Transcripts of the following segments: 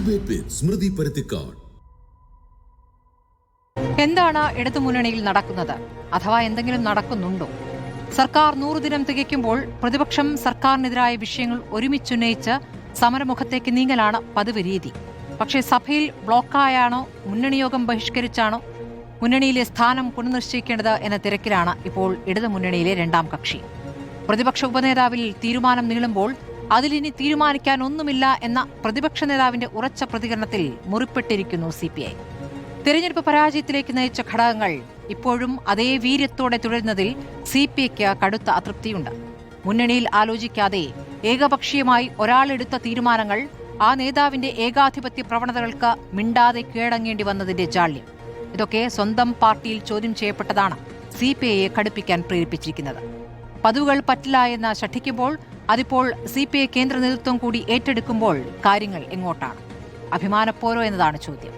Debate വിത്ത് സ്മൃതി പരുത്തിക്കാട്. എന്താണ് ഇടതുമുന്നണിയിൽ നടക്കുന്നത്? അഥവാ എന്തെങ്കിലും നടക്കുന്നുണ്ടോ? സർക്കാർ 100 ദിനം തികയ്ക്കുമ്പോൾ പ്രതിപക്ഷം സർക്കാരിനെതിരായ വിഷയങ്ങൾ ഒരുമിച്ചുന്നയിച്ച് സമരമുഖത്തേക്ക് നീങ്ങലാണ് പതിവ് രീതി. പക്ഷേ സഭയിൽ ബ്ലോക്കായാണോ മുന്നണി യോഗം ബഹിഷ്കരിച്ചാണോ മുന്നണിയിലെ സ്ഥാനം പുനർനിശ്ചയിക്കേണ്ടത് എന്ന തിരക്കിലാണ് ഇപ്പോൾ ഇടതുമുന്നണിയിലെ രണ്ടാം കക്ഷി. പ്രതിപക്ഷ ഉപനേതാവിൽ തീരുമാനം നീളുമ്പോൾ അതിലിനി തീരുമാനിക്കാൻ ഒന്നുമില്ല എന്ന പ്രതിപക്ഷ നേതാവിന്റെ ഉറച്ച പ്രതികരണത്തിൽ മുറിപ്പെട്ടിരിക്കുന്നു CPI. തെരഞ്ഞെടുപ്പ് പരാജയത്തിലേക്ക് നയിച്ച ഘടകങ്ങൾ ഇപ്പോഴും അതേ വീര്യത്തോടെ തുടരുന്നതിൽ CPIക്ക് കടുത്ത അതൃപ്തിയുണ്ട്. മുന്നണിയിൽ ആലോചിക്കാതെ ഏകപക്ഷീയമായി ഒരാളെടുത്ത തീരുമാനങ്ങൾ ആ നേതാവിന്റെ ഏകാധിപത്യ പ്രവണതകൾക്ക് മിണ്ടാതെ കീഴടങ്ങേണ്ടി വന്നതിന്റെ ജാള്യം, ഇതൊക്കെ സ്വന്തം പാർട്ടിയിൽ ചോദ്യം ചെയ്യപ്പെട്ടതാണ് CPIയെ കടുപ്പിക്കാൻ പ്രേരിപ്പിച്ചിരിക്കുന്നത്. പതിവുകൾ പറ്റില്ല എന്ന് ശഠിക്കുമ്പോൾ അതിപ്പോൾ CPI കേന്ദ്ര നേതൃത്വം കൂടി ഏറ്റെടുക്കുമ്പോൾ കാര്യങ്ങൾ എങ്ങോട്ടാണ്? അഭിമാനപ്പോരോ എന്നതാണ് ചോദ്യം.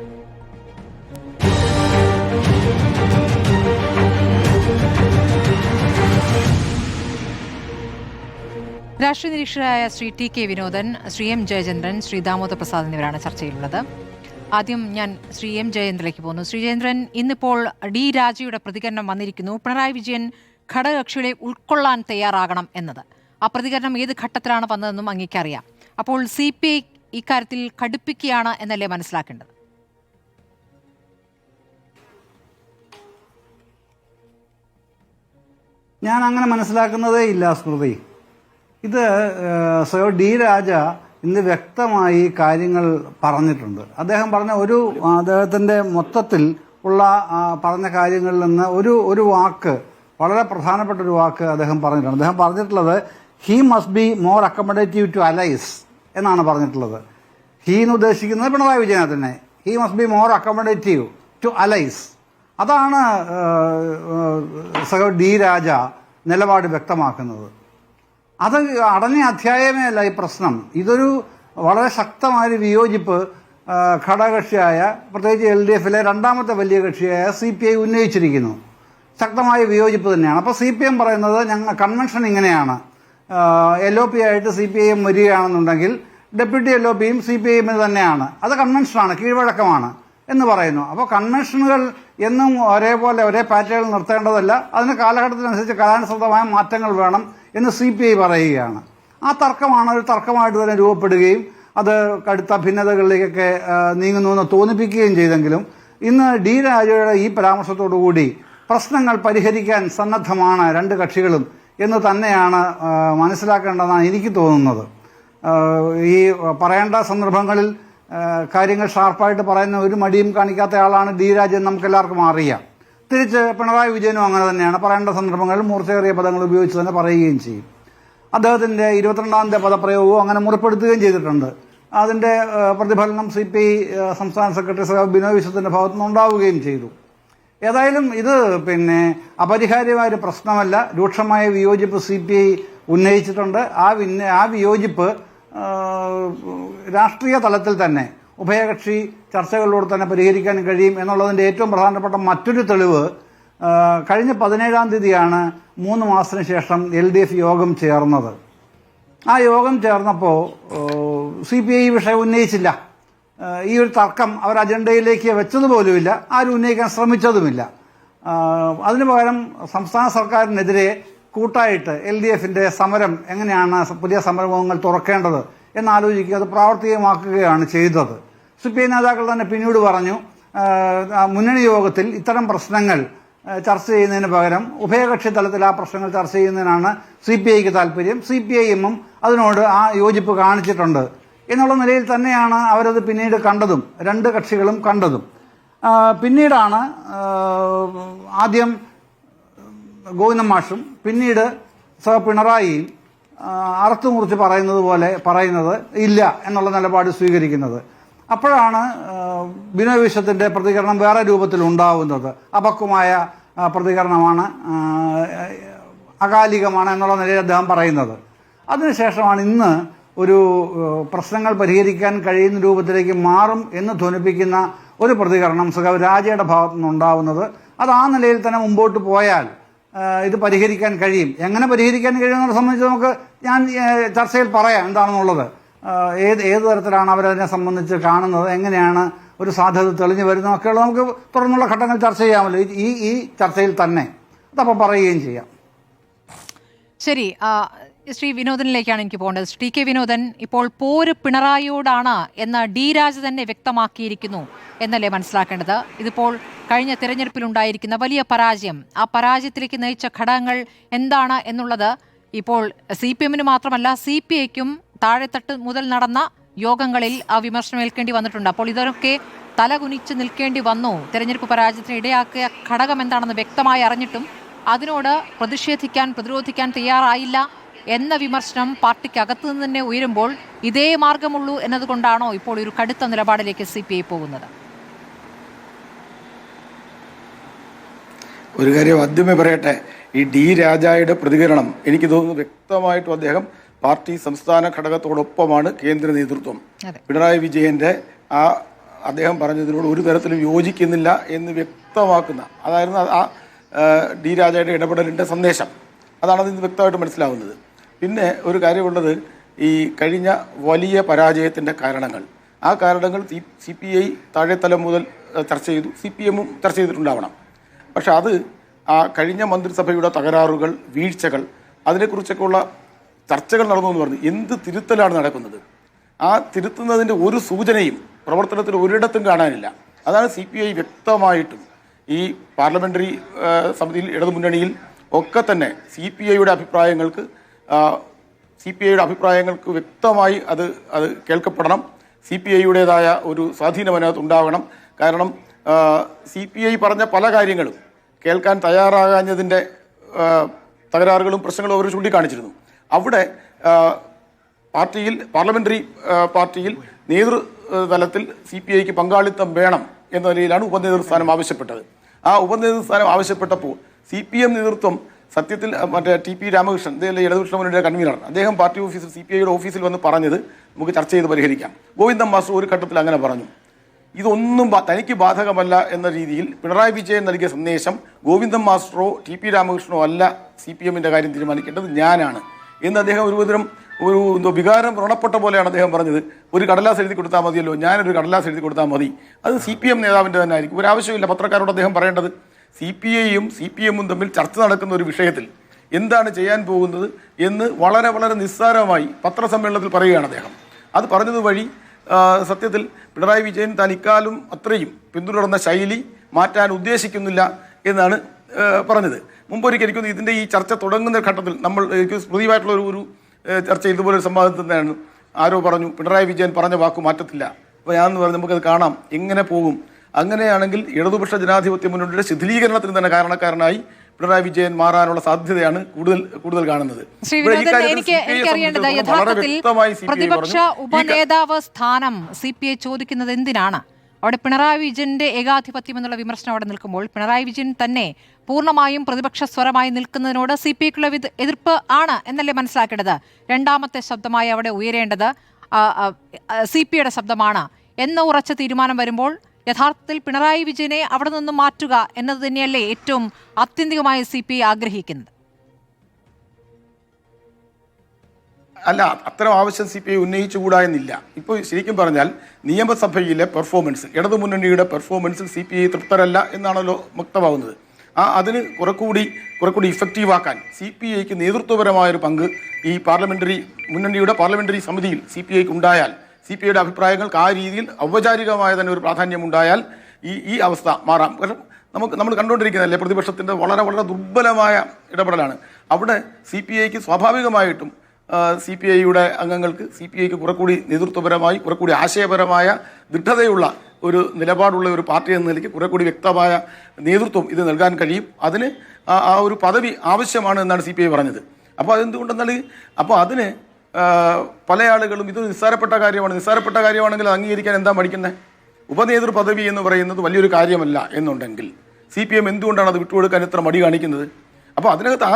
രാഷ്ട്രീയ നിരീക്ഷകരായ ശ്രീ TK വിനോദൻ, ശ്രീ M ജയചന്ദ്രൻ, ശ്രീ ദാമോദർ പ്രസാദ് എന്നിവരാണ് ചർച്ചയിലുള്ളത്. ആദ്യം ഞാൻ ശ്രീ M ജയചന്ദ്രനിലേക്ക് പോകുന്നു. ശ്രീ ജയചന്ദ്രൻ, ഇന്നിപ്പോൾ D രാജയുടെ പ്രതികരണം വന്നിരിക്കുന്നു. പിണറായി വിജയൻ ഘടകകക്ഷികളെ ഉൾക്കൊള്ളാൻ തയ്യാറാകണം എന്നത്. ആ പ്രതികരണം ഏത് ഘട്ടത്തിലാണ് വന്നതെന്നും അങ്ങേക്കറിയാം. അപ്പോൾ CPI ഇക്കാര്യത്തിൽ കടുപ്പിക്കുകയാണ് എന്നല്ലേ മനസ്സിലാക്കേണ്ടത്? ഞാൻ അങ്ങനെ മനസ്സിലാക്കുന്നതേ ഇല്ല സ്മൃതി. ഇത് D രാജ ഇന്ന് വ്യക്തമായി കാര്യങ്ങൾ പറഞ്ഞിട്ടുണ്ട്. അദ്ദേഹം പറഞ്ഞ അദ്ദേഹത്തിൻ്റെ മൊത്തത്തിൽ ഉള്ള പറഞ്ഞ കാര്യങ്ങളിൽ നിന്ന് ഒരു വാക്ക്, വളരെ പ്രധാനപ്പെട്ട ഒരു വാക്ക് അദ്ദേഹം പറഞ്ഞിട്ടുണ്ട്. അദ്ദേഹം പറഞ്ഞിട്ടുള്ളത് he must be more accommodative to allies എന്നാണ് പറഞ്ഞിട്ടുള്ളത്. ഹീ എന്ന് ഉദ്ദേശിക്കുന്നത് പിണറായി വിജയനെ തന്നെ. He must be more accommodative to allies. അതാണ് D രാജ നിലപാട് വ്യക്തമാക്കുന്നത്. അത് അടഞ്ഞ അധ്യായമേ അല്ല ഈ പ്രശ്നം. ഇതൊരു വളരെ ശക്തമായ വിയോജിപ്പ് ഘടകകക്ഷിയായ, പ്രത്യേകിച്ച് LDFിലെ രണ്ടാമത്തെ വലിയ കക്ഷിയായ CPI ഉന്നയിച്ചിരിക്കുന്നു. ശക്തമായ വിയോജിപ്പ് തന്നെയാണ്. അപ്പോൾ CPM പറയുന്നത് കൺവെൻഷൻ ഇങ്ങനെയാണ്, LOP ആയിട്ട് CPIM വരികയാണെന്നുണ്ടെങ്കിൽ ഡെപ്യൂട്ടി LOPയും CPIM തന്നെയാണ്, അത് കൺവെൻഷനാണ്, കീഴ്വഴക്കമാണ് എന്ന് പറയുന്നു. അപ്പോൾ കൺവെൻഷനുകൾ എന്നും ഒരേപോലെ ഒരേ പാറ്റേണിൽ നിർത്തേണ്ടതല്ല, അതിന് കാലഘട്ടത്തിനനുസരിച്ച് കാലാനുസൃതമായ മാറ്റങ്ങൾ വേണം എന്ന് CPI പറയുകയാണ്. ആ തർക്കമാണ് ഒരു തർക്കമായിട്ട് തന്നെ രൂപപ്പെടുകയും അത് കടുത്ത ഭിന്നതകളിലേക്കൊക്കെ നീങ്ങുന്നുവെന്ന് തോന്നിപ്പിക്കുകയും ചെയ്തെങ്കിലും ഇന്ന് D രാജയുടെ ഈ പരാമർശത്തോടുകൂടി പ്രശ്നങ്ങൾ പരിഹരിക്കാൻ സന്നദ്ധമാണ് രണ്ട് കക്ഷികളും എന്ന് തന്നെയാണ് മനസ്സിലാക്കേണ്ടതെന്നാണ് എനിക്ക് തോന്നുന്നത്. ഈ പറയേണ്ട സന്ദർഭങ്ങളിൽ കാര്യങ്ങൾ ഷാർപ്പായിട്ട് പറയുന്ന ഒരു മടിയും കാണിക്കാത്ത ആളാണ് D രാജൻ, നമുക്കെല്ലാവർക്കും അറിയാം. തിരിച്ച് പിണറായി വിജയനും അങ്ങനെ തന്നെയാണ്. പറയേണ്ട സന്ദർഭങ്ങളിൽ മൂർച്ചയേറിയ പദങ്ങൾ ഉപയോഗിച്ച് തന്നെ പറയുകയും ചെയ്യും. അദ്ദേഹത്തിൻ്റെ 22ാമത്തെ പദപ്രയോഗവും അങ്ങനെ മുറപ്പെടുത്തുകയും ചെയ്തിട്ടുണ്ട്. അതിൻ്റെ പ്രതിഫലനം CPI സംസ്ഥാന സെക്രട്ടറി ബിനോയ് വിശ്വത്തിൻ്റെ ഭാഗത്തുനിന്ന് ഉണ്ടാവുകയും ചെയ്തു. ഏതായാലും ഇത് അപരിഹാര്യമായ ഒരു പ്രശ്നമല്ല. രൂക്ഷമായ വിയോജിപ്പ് CPI ഉന്നയിച്ചിട്ടുണ്ട്. ആ വിയോജിപ്പ് രാഷ്ട്രീയ തലത്തിൽ തന്നെ ഉഭയകക്ഷി ചർച്ചകളിലൂടെ തന്നെ പരിഹരിക്കാൻ കഴിയും എന്നുള്ളതിൻ്റെ ഏറ്റവും പ്രധാനപ്പെട്ട മറ്റൊരു തെളിവ് കഴിഞ്ഞ 17-ാം തീയതിയാണ് 3 മാസത്തിന് ശേഷം LDF യോഗം ചേർന്നത്. ആ യോഗം ചേർന്നപ്പോൾ CPI ഈ വിഷയം ഉന്നയിച്ചില്ല. ഈ ഒരു തർക്കം അവർ അജണ്ടയിലേക്ക് വെച്ചതുപോലുമില്ല, ആരും ഉന്നയിക്കാൻ ശ്രമിച്ചതുമില്ല. അതിനു പകരം സംസ്ഥാന സർക്കാരിനെതിരെ കൂട്ടായിട്ട് LDFിൻ്റെ സമരം എങ്ങനെയാണ് പുതിയ സമരമുഖങ്ങൾ തുറക്കേണ്ടത് എന്നാലോചിക്കുക, അത് പ്രാവർത്തികമാക്കുകയാണ് ചെയ്തത്. CPI നേതാക്കൾ തന്നെ പിന്നീട് പറഞ്ഞു, മുന്നണി യോഗത്തിൽ ഇത്തരം പ്രശ്നങ്ങൾ ചർച്ച ചെയ്യുന്നതിന് പകരം ഉഭയകക്ഷി തലത്തിൽ ആ പ്രശ്നങ്ങൾ ചർച്ച ചെയ്യുന്നതിനാണ് CPIക്ക് താല്പര്യം. CPIഎമ്മും അതിനോട് ആ യോജിപ്പ് കാണിച്ചിട്ടുണ്ട് എന്നുള്ള നിലയിൽ തന്നെയാണ് അവരത് പിന്നീട് കണ്ടതും, രണ്ട് കക്ഷികളും കണ്ടതും. പിന്നീടാണ് ആദ്യം ഗോവിന്ദൻ മാഷും പിന്നീട് പിണറായിയും അറുത്തുമുറിച്ച് പറയുന്നത് ഇല്ല എന്നുള്ള നിലപാട് സ്വീകരിക്കുന്നത്. അപ്പോഴാണ് ബിനോയ് വിശ്വത്തിൻ്റെ പ്രതികരണം വേറെ രൂപത്തിൽ ഉണ്ടാവുന്നത്. അപക്വമായ പ്രതികരണമാണ്, അകാലികമാണ് എന്നുള്ള നിലയിൽ അദ്ദേഹം പറയുന്നത്. അതിനുശേഷമാണ് ഇന്ന് ഒരു പ്രശ്നങ്ങൾ പരിഹരിക്കാൻ കഴിയുന്ന രൂപത്തിലേക്ക് മാറും എന്ന് ധ്വനിപ്പിക്കുന്ന ഒരു പ്രതികരണം രാജയുടെ ഭാഗത്തുനിന്നുണ്ടാവുന്നത്. അത് ആ നിലയിൽ തന്നെ മുമ്പോട്ട് പോയാൽ ഇത് പരിഹരിക്കാൻ കഴിയും. എങ്ങനെ പരിഹരിക്കാൻ കഴിയുമെന്നത് സംബന്ധിച്ച് ഞാൻ ചർച്ചയിൽ പറയാം എന്താണെന്നുള്ളത്. ഏത് തരത്തിലാണ് അവരതിനെ സംബന്ധിച്ച് കാണുന്നത്, എങ്ങനെയാണ് ഒരു സാധ്യത തെളിഞ്ഞു വരുന്നതൊക്കെയുള്ള നമുക്ക് തുടർന്നുള്ള ഘട്ടങ്ങൾ ചർച്ച ചെയ്യാമല്ലോ. ഈ ചർച്ചയിൽ തന്നെ അതപ്പോൾ പറയുകയും ചെയ്യാം. ശരി, ശ്രീ വിനോദനിലേക്കാണ് എനിക്ക് പോകേണ്ടത്. ശ്രീ കെ വിനോദൻ, ഇപ്പോൾ പോര് പിണറായിയോടാണ് എന്ന് ഡി രാജ തന്നെ വ്യക്തമാക്കിയിരിക്കുന്നു എന്നല്ലേ മനസ്സിലാക്കേണ്ടത്? ഇതിപ്പോൾ കഴിഞ്ഞ തെരഞ്ഞെടുപ്പിലുണ്ടായിരിക്കുന്ന വലിയ പരാജയം, ആ പരാജയത്തിലേക്ക് നയിച്ച ഘടകങ്ങൾ എന്താണ് എന്നുള്ളത് ഇപ്പോൾ CPM-ന് മാത്രമല്ല CPI-ക്കും താഴെത്തട്ട് മുതൽ നടന്ന യോഗങ്ങളിൽ ആ വിമർശനം ഏൽക്കേണ്ടി വന്നിട്ടുണ്ട്. അപ്പോൾ ഇതൊക്കെ തലകുനിച്ച് നിൽക്കേണ്ടി വന്നു. തെരഞ്ഞെടുപ്പ് പരാജയത്തിന് ഇടയാക്കിയ ഘടകം എന്താണെന്ന് വ്യക്തമായി അറിഞ്ഞിട്ടും അതിനോട് പ്രതിരോധിക്കാൻ തയ്യാറായില്ല എന്ന വിമർശനം പാർട്ടിക്കകത്തു നിന്ന് തന്നെ ഉയരുമ്പോൾ ഇതേ മാർഗമുള്ളൂ എന്നതുകൊണ്ടാണോ ഇപ്പോൾ ഒരു കടുത്ത നിലപാടിലേക്ക് CPI പോകുന്നത്? ഒരു കാര്യം ആദ്യമേ പറയട്ടെ, ഈ ഡി രാജയുടെ പ്രതികരണം എനിക്ക് തോന്നുന്നു വ്യക്തമായിട്ടും അദ്ദേഹം പാർട്ടി സംസ്ഥാന ഘടകത്തോടൊപ്പമാണ് കേന്ദ്ര നേതൃത്വം. പിണറായി വിജയന്റെ അദ്ദേഹം പറഞ്ഞതിനോട് ഒരു തരത്തിലും യോജിക്കുന്നില്ല എന്ന് വ്യക്തമാക്കുന്ന അതായിരുന്നു ആ ഡി രാജയുടെ ഇടപെടലിൻ്റെ സന്ദേശം. അതാണ് അതിന് വ്യക്തമായിട്ട് മനസ്സിലാവുന്നത്. പിന്നെ ഒരു കാര്യമുള്ളത്, ഈ കഴിഞ്ഞ വലിയ പരാജയത്തിൻ്റെ കാരണങ്ങൾ, ആ കാരണങ്ങൾ CPI താഴെത്തലം മുതൽ ചർച്ച ചെയ്തു, CPM-ഉം ചർച്ച ചെയ്തിട്ടുണ്ടാവണം. പക്ഷെ അത് ആ കഴിഞ്ഞ മന്ത്രിസഭയുടെ തകരാറുകൾ, വീഴ്ചകൾ, അതിനെക്കുറിച്ചൊക്കെയുള്ള ചർച്ചകൾ നടന്നു എന്ന് പറഞ്ഞു. എന്ത് തിരുത്തലാണ് നടക്കുന്നത്? ആ തിരുത്തുന്നതിൻ്റെ ഒരു സൂചനയും പ്രവർത്തനത്തിൽ ഒരിടത്തും കാണാനില്ല. അതാണ് CPI വ്യക്തമായിട്ടും ഈ പാർലമെൻ്ററി സമിതിയിൽ, ഇടതുമുന്നണിയിൽ ഒക്കെ തന്നെ CPIയുടെ അഭിപ്രായങ്ങൾക്ക് വ്യക്തമായി അത് കേൾക്കപ്പെടണം. CPIയുടേതായ ഒരു സ്വാധീനം അതിനകത്ത് ഉണ്ടാവണം. കാരണം CPI പറഞ്ഞ പല കാര്യങ്ങളും കേൾക്കാൻ തയ്യാറാകാഞ്ഞതിൻ്റെ തകരാറുകളും പ്രശ്നങ്ങളും അവർ ചൂണ്ടിക്കാണിച്ചിരുന്നു. അവിടെ പാർലമെൻ്ററി പാർട്ടിയിൽ നേതൃതലത്തിൽ CPIക്ക് പങ്കാളിത്തം വേണം എന്ന നിലയിലാണ് ഉപനേതൃസ്ഥാനം ആവശ്യപ്പെട്ടത്. ആ ഉപനേതൃസ്ഥാനം ആവശ്യപ്പെട്ടപ്പോൾ CPM നേതൃത്വം സത്യത്തിൽ മറ്റേ TP രാമകൃഷ്ണൻ, ഇടതുപക്ഷ മുന്നണിയുടെ കൺവീനറാണ്, അദ്ദേഹം പാർട്ടി ഓഫീസിൽ CPIയുടെ ഓഫീസിൽ വന്ന് പറഞ്ഞത് നമുക്ക് ചർച്ച ചെയ്ത് പരിഹരിക്കാം. ഗോവിന്ദൻ മാസ്റ്റർ ഒരു ഘട്ടത്തിൽ അങ്ങനെ പറഞ്ഞു. ഇതൊന്നും തനിക്ക് ബാധകമല്ല എന്ന രീതിയിൽ പിണറായി വിജയൻ നൽകിയ സന്ദേശം, ഗോവിന്ദൻ മാസ്റ്ററോ TP രാമകൃഷ്ണനോ അല്ല CPM-ന്റെ കാര്യം തീരുമാനിക്കേണ്ടത്, ഞാനാണ് എന്ന് അദ്ദേഹം ഒരു വികാരം വ്രണപ്പെട്ട പോലെയാണ് അദ്ദേഹം പറഞ്ഞത്. ഒരു കടലാസ് എഴുതി കൊടുത്താൽ മതിയല്ലോ, ഞാനൊരു കടലാസ് എഴുതി കൊടുത്താൽ മതി, അത് CPM നേതാവിൻ്റെ തന്നെ ആയിരിക്കും. ഒരാവശ്യമില്ല പത്രക്കാരോട് അദ്ദേഹം പറയേണ്ടത്. CPIയും CPM-ഉം തമ്മിൽ ചർച്ച നടക്കുന്ന ഒരു വിഷയത്തിൽ എന്താണ് ചെയ്യാൻ പോകുന്നത് എന്ന് വളരെ വളരെ നിസ്സാരമായി പത്രസമ്മേളനത്തിൽ പറയുകയാണ് അദ്ദേഹം. അത് പറഞ്ഞത് വഴി സത്യത്തിൽ പിണറായി വിജയൻ താൻ ഇക്കാലം അത്രയും പിന്തുടർന്ന ശൈലി മാറ്റാൻ ഉദ്ദേശിക്കുന്നില്ല എന്നാണ് പറഞ്ഞത്. മുമ്പൊരിക്കലും ഇതിൻ്റെ ഈ ചർച്ച തുടങ്ങുന്ന ഘട്ടത്തിൽ നമ്മൾ സ്മൃതിയുമായിട്ടുള്ള ഒരു ചർച്ച ഇതുപോലെ ഒരു സംവാദത്തിൽ തന്നെയാണ്. ആരോ പറഞ്ഞു പിണറായി വിജയൻ പറഞ്ഞ വാക്ക് മാറ്റത്തില്ല. അപ്പോൾ ഞാനെന്ന് പറഞ്ഞു നമുക്കത് കാണാം എങ്ങനെ പോകും. അങ്ങനെയാണെങ്കിൽ ഇടതുപക്ഷ ജനാധിപത്യ മുന്നണിയുടെ ശിഥിലീകരണത്തിന് തന്നെ കാരണക്കാരനായി പിണറായി വിജയൻ മാറാനുള്ള സാധ്യതയാണ് കൂടുതൽ കാണുന്നത്. എനിക്കറിയേണ്ടത് യഥാർത്ഥത്തിൽ പ്രതിപക്ഷ ഉപനേതാവ് സ്ഥാനം CPI ചോദിക്കുന്നത് എന്തിനാണ്? അവിടെ പിണറായി വിജയന്റെ ഏകാധിപത്യം എന്നുള്ള വിമർശനം അവിടെ നിൽക്കുമ്പോൾ പിണറായി വിജയൻ തന്നെ പൂർണ്ണമായും പ്രതിപക്ഷ സ്വരമായി നിൽക്കുന്നതിനോട് CPIക്കുള്ള എതിർപ്പ് ആണ് എന്നല്ലേ മനസ്സിലാക്കേണ്ടത്? രണ്ടാമത്തെ ശബ്ദമായി അവിടെ ഉയരേണ്ടത് CPIയുടെ ശബ്ദമാണ് എന്ന ഉറച്ച തീരുമാനം വരുമ്പോൾ യഥാർത്ഥത്തിൽ പിണറായി വിജയനെ അവിടെ നിന്ന് മാറ്റുക എന്നത് തന്നെയല്ലേ ഏറ്റവും ആത്യന്തികമായി CPI ആഗ്രഹിക്കുന്നത്? അല്ല, അത്തരം ആവശ്യം CPI ഉന്നയിച്ചുകൂടാ എന്നില്ല. ഇപ്പോൾ ശരിക്കും പറഞ്ഞാൽ നിയമസഭയിലെ പെർഫോമൻസ്, ഇടതുമുന്നണിയുടെ പെർഫോമൻസിൽ CPI തൃപ്തരല്ല എന്നാണല്ലോ വ്യക്തമാകുന്നത്. അതിന് കുറെക്കൂടി ഇഫക്റ്റീവാക്കാൻ CPIക്ക് നേതൃത്വപരമായൊരു പങ്ക് ഈ മുന്നണിയുടെ പാർലമെൻ്ററി സമിതിയിൽ CPIക്ക് ഉണ്ടായാൽ, CPIയുടെ അഭിപ്രായങ്ങൾക്ക് ആ രീതിയിൽ ഔപചാരികമായ തന്നെ ഒരു പ്രാധാന്യമുണ്ടായാൽ ഈ അവസ്ഥ മാറാം. കാരണം നമ്മൾ കണ്ടുകൊണ്ടിരിക്കുന്നതല്ലേ പ്രതിപക്ഷത്തിൻ്റെ വളരെ വളരെ ദുർബലമായ ഇടപെടലാണ്. അവിടെ CPIക്ക് സ്വാഭാവികമായിട്ടും CPIയുടെ അംഗങ്ങൾക്ക് CPIക്ക് കുറെക്കൂടി നേതൃത്വപരമായി കുറെക്കൂടി ആശയപരമായ ദൃഢതയുള്ള ഒരു നിലപാടുള്ള ഒരു പാർട്ടി എന്ന നിലയ്ക്ക് കുറെക്കൂടി വ്യക്തമായ നേതൃത്വം ഇത് നൽകാൻ കഴിയും. അതിന് ആ ഒരു പദവി ആവശ്യമാണ് എന്നാണ് CPI പറഞ്ഞത്. അപ്പോൾ അതെന്തുകൊണ്ടെന്നാൽ അതിന് പല ആളുകളും ഇത് നിസ്സാരപ്പെട്ട കാര്യമാണെങ്കിൽ അംഗീകരിക്കാൻ എന്താ പഠിക്കുന്നത്? ഉപനേതൃ പദവി എന്ന് പറയുന്നത് വലിയൊരു കാര്യമല്ല എന്നുണ്ടെങ്കിൽ CPM എന്തുകൊണ്ടാണ് അത് വിട്ടുകൊടുക്കാൻ ഇത്ര മടി കാണിക്കുന്നത്? അപ്പോൾ അതിനകത്ത്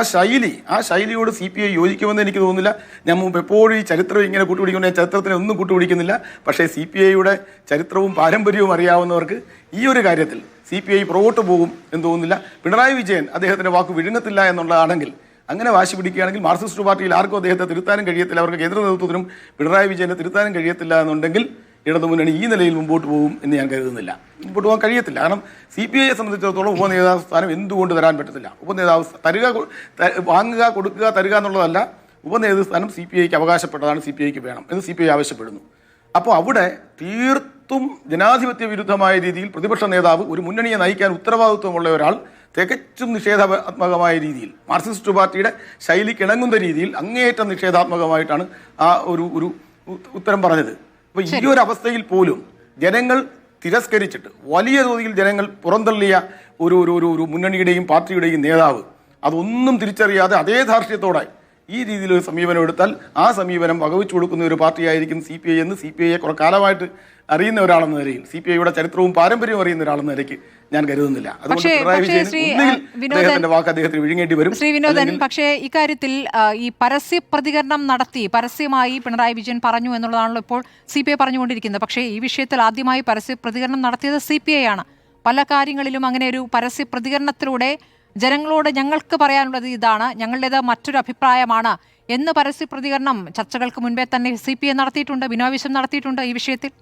ആ ശൈലിയോട് CPI യോജിക്കുമെന്ന് എനിക്ക് തോന്നുന്നില്ല. ഞാൻ മുമ്പ് എപ്പോഴും ഈ ചരിത്രം ഇങ്ങനെ കൂട്ടുപിടിക്കുന്ന ചരിത്രത്തിനെ ഒന്നും കൂട്ടുപിടിക്കുന്നില്ല. പക്ഷേ CPIയുടെ ചരിത്രവും പാരമ്പര്യവും അറിയാവുന്നവർക്ക് ഈ ഒരു കാര്യത്തിൽ CPI പുറകോട്ട് പോകും എന്ന് തോന്നുന്നില്ല. പിണറായി വിജയൻ അദ്ദേഹത്തിൻ്റെ വാക്ക് വിഴുങ്ങത്തില്ല എന്നുള്ളതാണെങ്കിൽ അങ്ങനെ വാശി പിടിക്കുകയാണെങ്കിൽ മാർക്സിസ്റ്റ് പാർട്ടിയിൽ ആർക്കും അദ്ദേഹത്തെ തിരുത്താനും കഴിയത്തില്ല, അവർക്ക് കേന്ദ്ര നേതൃത്വത്തിനും പിണറായി വിജയനെ തിരുത്താനും കഴിയത്തില്ല എന്നുണ്ടെങ്കിൽ ഇടതുമുന്നണി ഈ നിലയിൽ മുമ്പോട്ട് പോകും എന്ന് ഞാൻ കരുതുന്നില്ല. മുമ്പോട്ട് പോകാൻ കഴിയത്തില്ല. കാരണം CPIയെ സംബന്ധിച്ചിടത്തോളം ഉപനേതാവ് സ്ഥാനം എന്തുകൊണ്ട് തരാൻ പറ്റത്തില്ല. ഉപനേതാവ് വാങ്ങുക, കൊടുക്കുക, തരിക എന്നുള്ളതല്ല. ഉപനേതൃസ്ഥാനം CPIക്ക് അവകാശപ്പെട്ടതാണ്, CPIക്ക് വേണം എന്ന് CPI ആവശ്യപ്പെടുന്നു. അപ്പോൾ അവിടെ തീർത്തും ജനാധിപത്യ വിരുദ്ധമായ രീതിയിൽ പ്രതിപക്ഷ നേതാവ്, ഒരു മുന്നണിയെ നയിക്കാൻ ഉത്തരവാദിത്വമുള്ള ഒരാൾ തികച്ചും നിഷേധാത്മകമായ രീതിയിൽ, മാർക്സിസ്റ്റ് പാർട്ടിയുടെ ശൈലിക്ക് ഇണങ്ങുന്ന രീതിയിൽ അങ്ങേയറ്റം നിഷേധാത്മകമായിട്ടാണ് ആ ഒരു ഉത്തരം പറഞ്ഞത്. അപ്പോൾ ഈ ഒരു അവസ്ഥയിൽ പോലും ജനങ്ങൾ തിരസ്കരിച്ചിട്ട് വലിയ തോതിൽ ജനങ്ങൾ പുറന്തള്ളിയ ഒരു മുന്നണിയുടെയും പാർട്ടിയുടെയും നേതാവ് അതൊന്നും തിരിച്ചറിയാതെ അതേ ധാർഷ്ട്യത്തോടെ ഈ രീതിയിലൊരു സമീപനം എടുത്താൽ ആ സമീപനം വകവെച്ചു കൊടുക്കുന്ന ഒരു പാർട്ടിയായിരിക്കും CPI എന്ന് CPIയെ കുറെ കാലമായിട്ട് അറിയുന്ന ഒരാളെന്ന നിലയിൽ, CPIയുടെ ചരിത്രവും പാരമ്പര്യവും അറിയുന്ന ഒരാളെന്ന നിലയ്ക്ക് ഞാൻ കരുതുന്നില്ല. അതുകൊണ്ട് പിണറായി വിജയൻ വാക്ക് അദ്ദേഹത്തിന് വിഴുങ്ങേണ്ടി വരും. ശ്രീ വിനോദൻ, പക്ഷേ ഇക്കാര്യത്തിൽ ഈ പരസ്യ പ്രതികരണം നടത്തി പരസ്യമായി പിണറായി വിജയൻ പറഞ്ഞു എന്നുള്ളതാണല്ലോ ഇപ്പോൾ CPI പറഞ്ഞുകൊണ്ടിരിക്കുന്നത്. പക്ഷേ ഈ വിഷയത്തിൽ ആദ്യമായി പരസ്യ പ്രതികരണം നടത്തിയത് CPI ആണ്. പല കാര്യങ്ങളിലും അങ്ങനെ ഒരു പരസ്യ പ്രതികരണത്തിലൂടെ ജനങ്ങളോട് ഞങ്ങൾക്ക് പറയാനുള്ളത് ഇതാണ്, ഞങ്ങളുടേത് മറ്റൊരു അഭിപ്രായമാണ് എന്ന് പരസ്യ പ്രതികരണം ചർച്ചകൾക്ക് മുൻപേ തന്നെ CPI നടത്തിയിട്ടുണ്ട്, ബിനോയ് വിശ്വം നടത്തിയിട്ടുണ്ട് ഈ വിഷയത്തിൽ.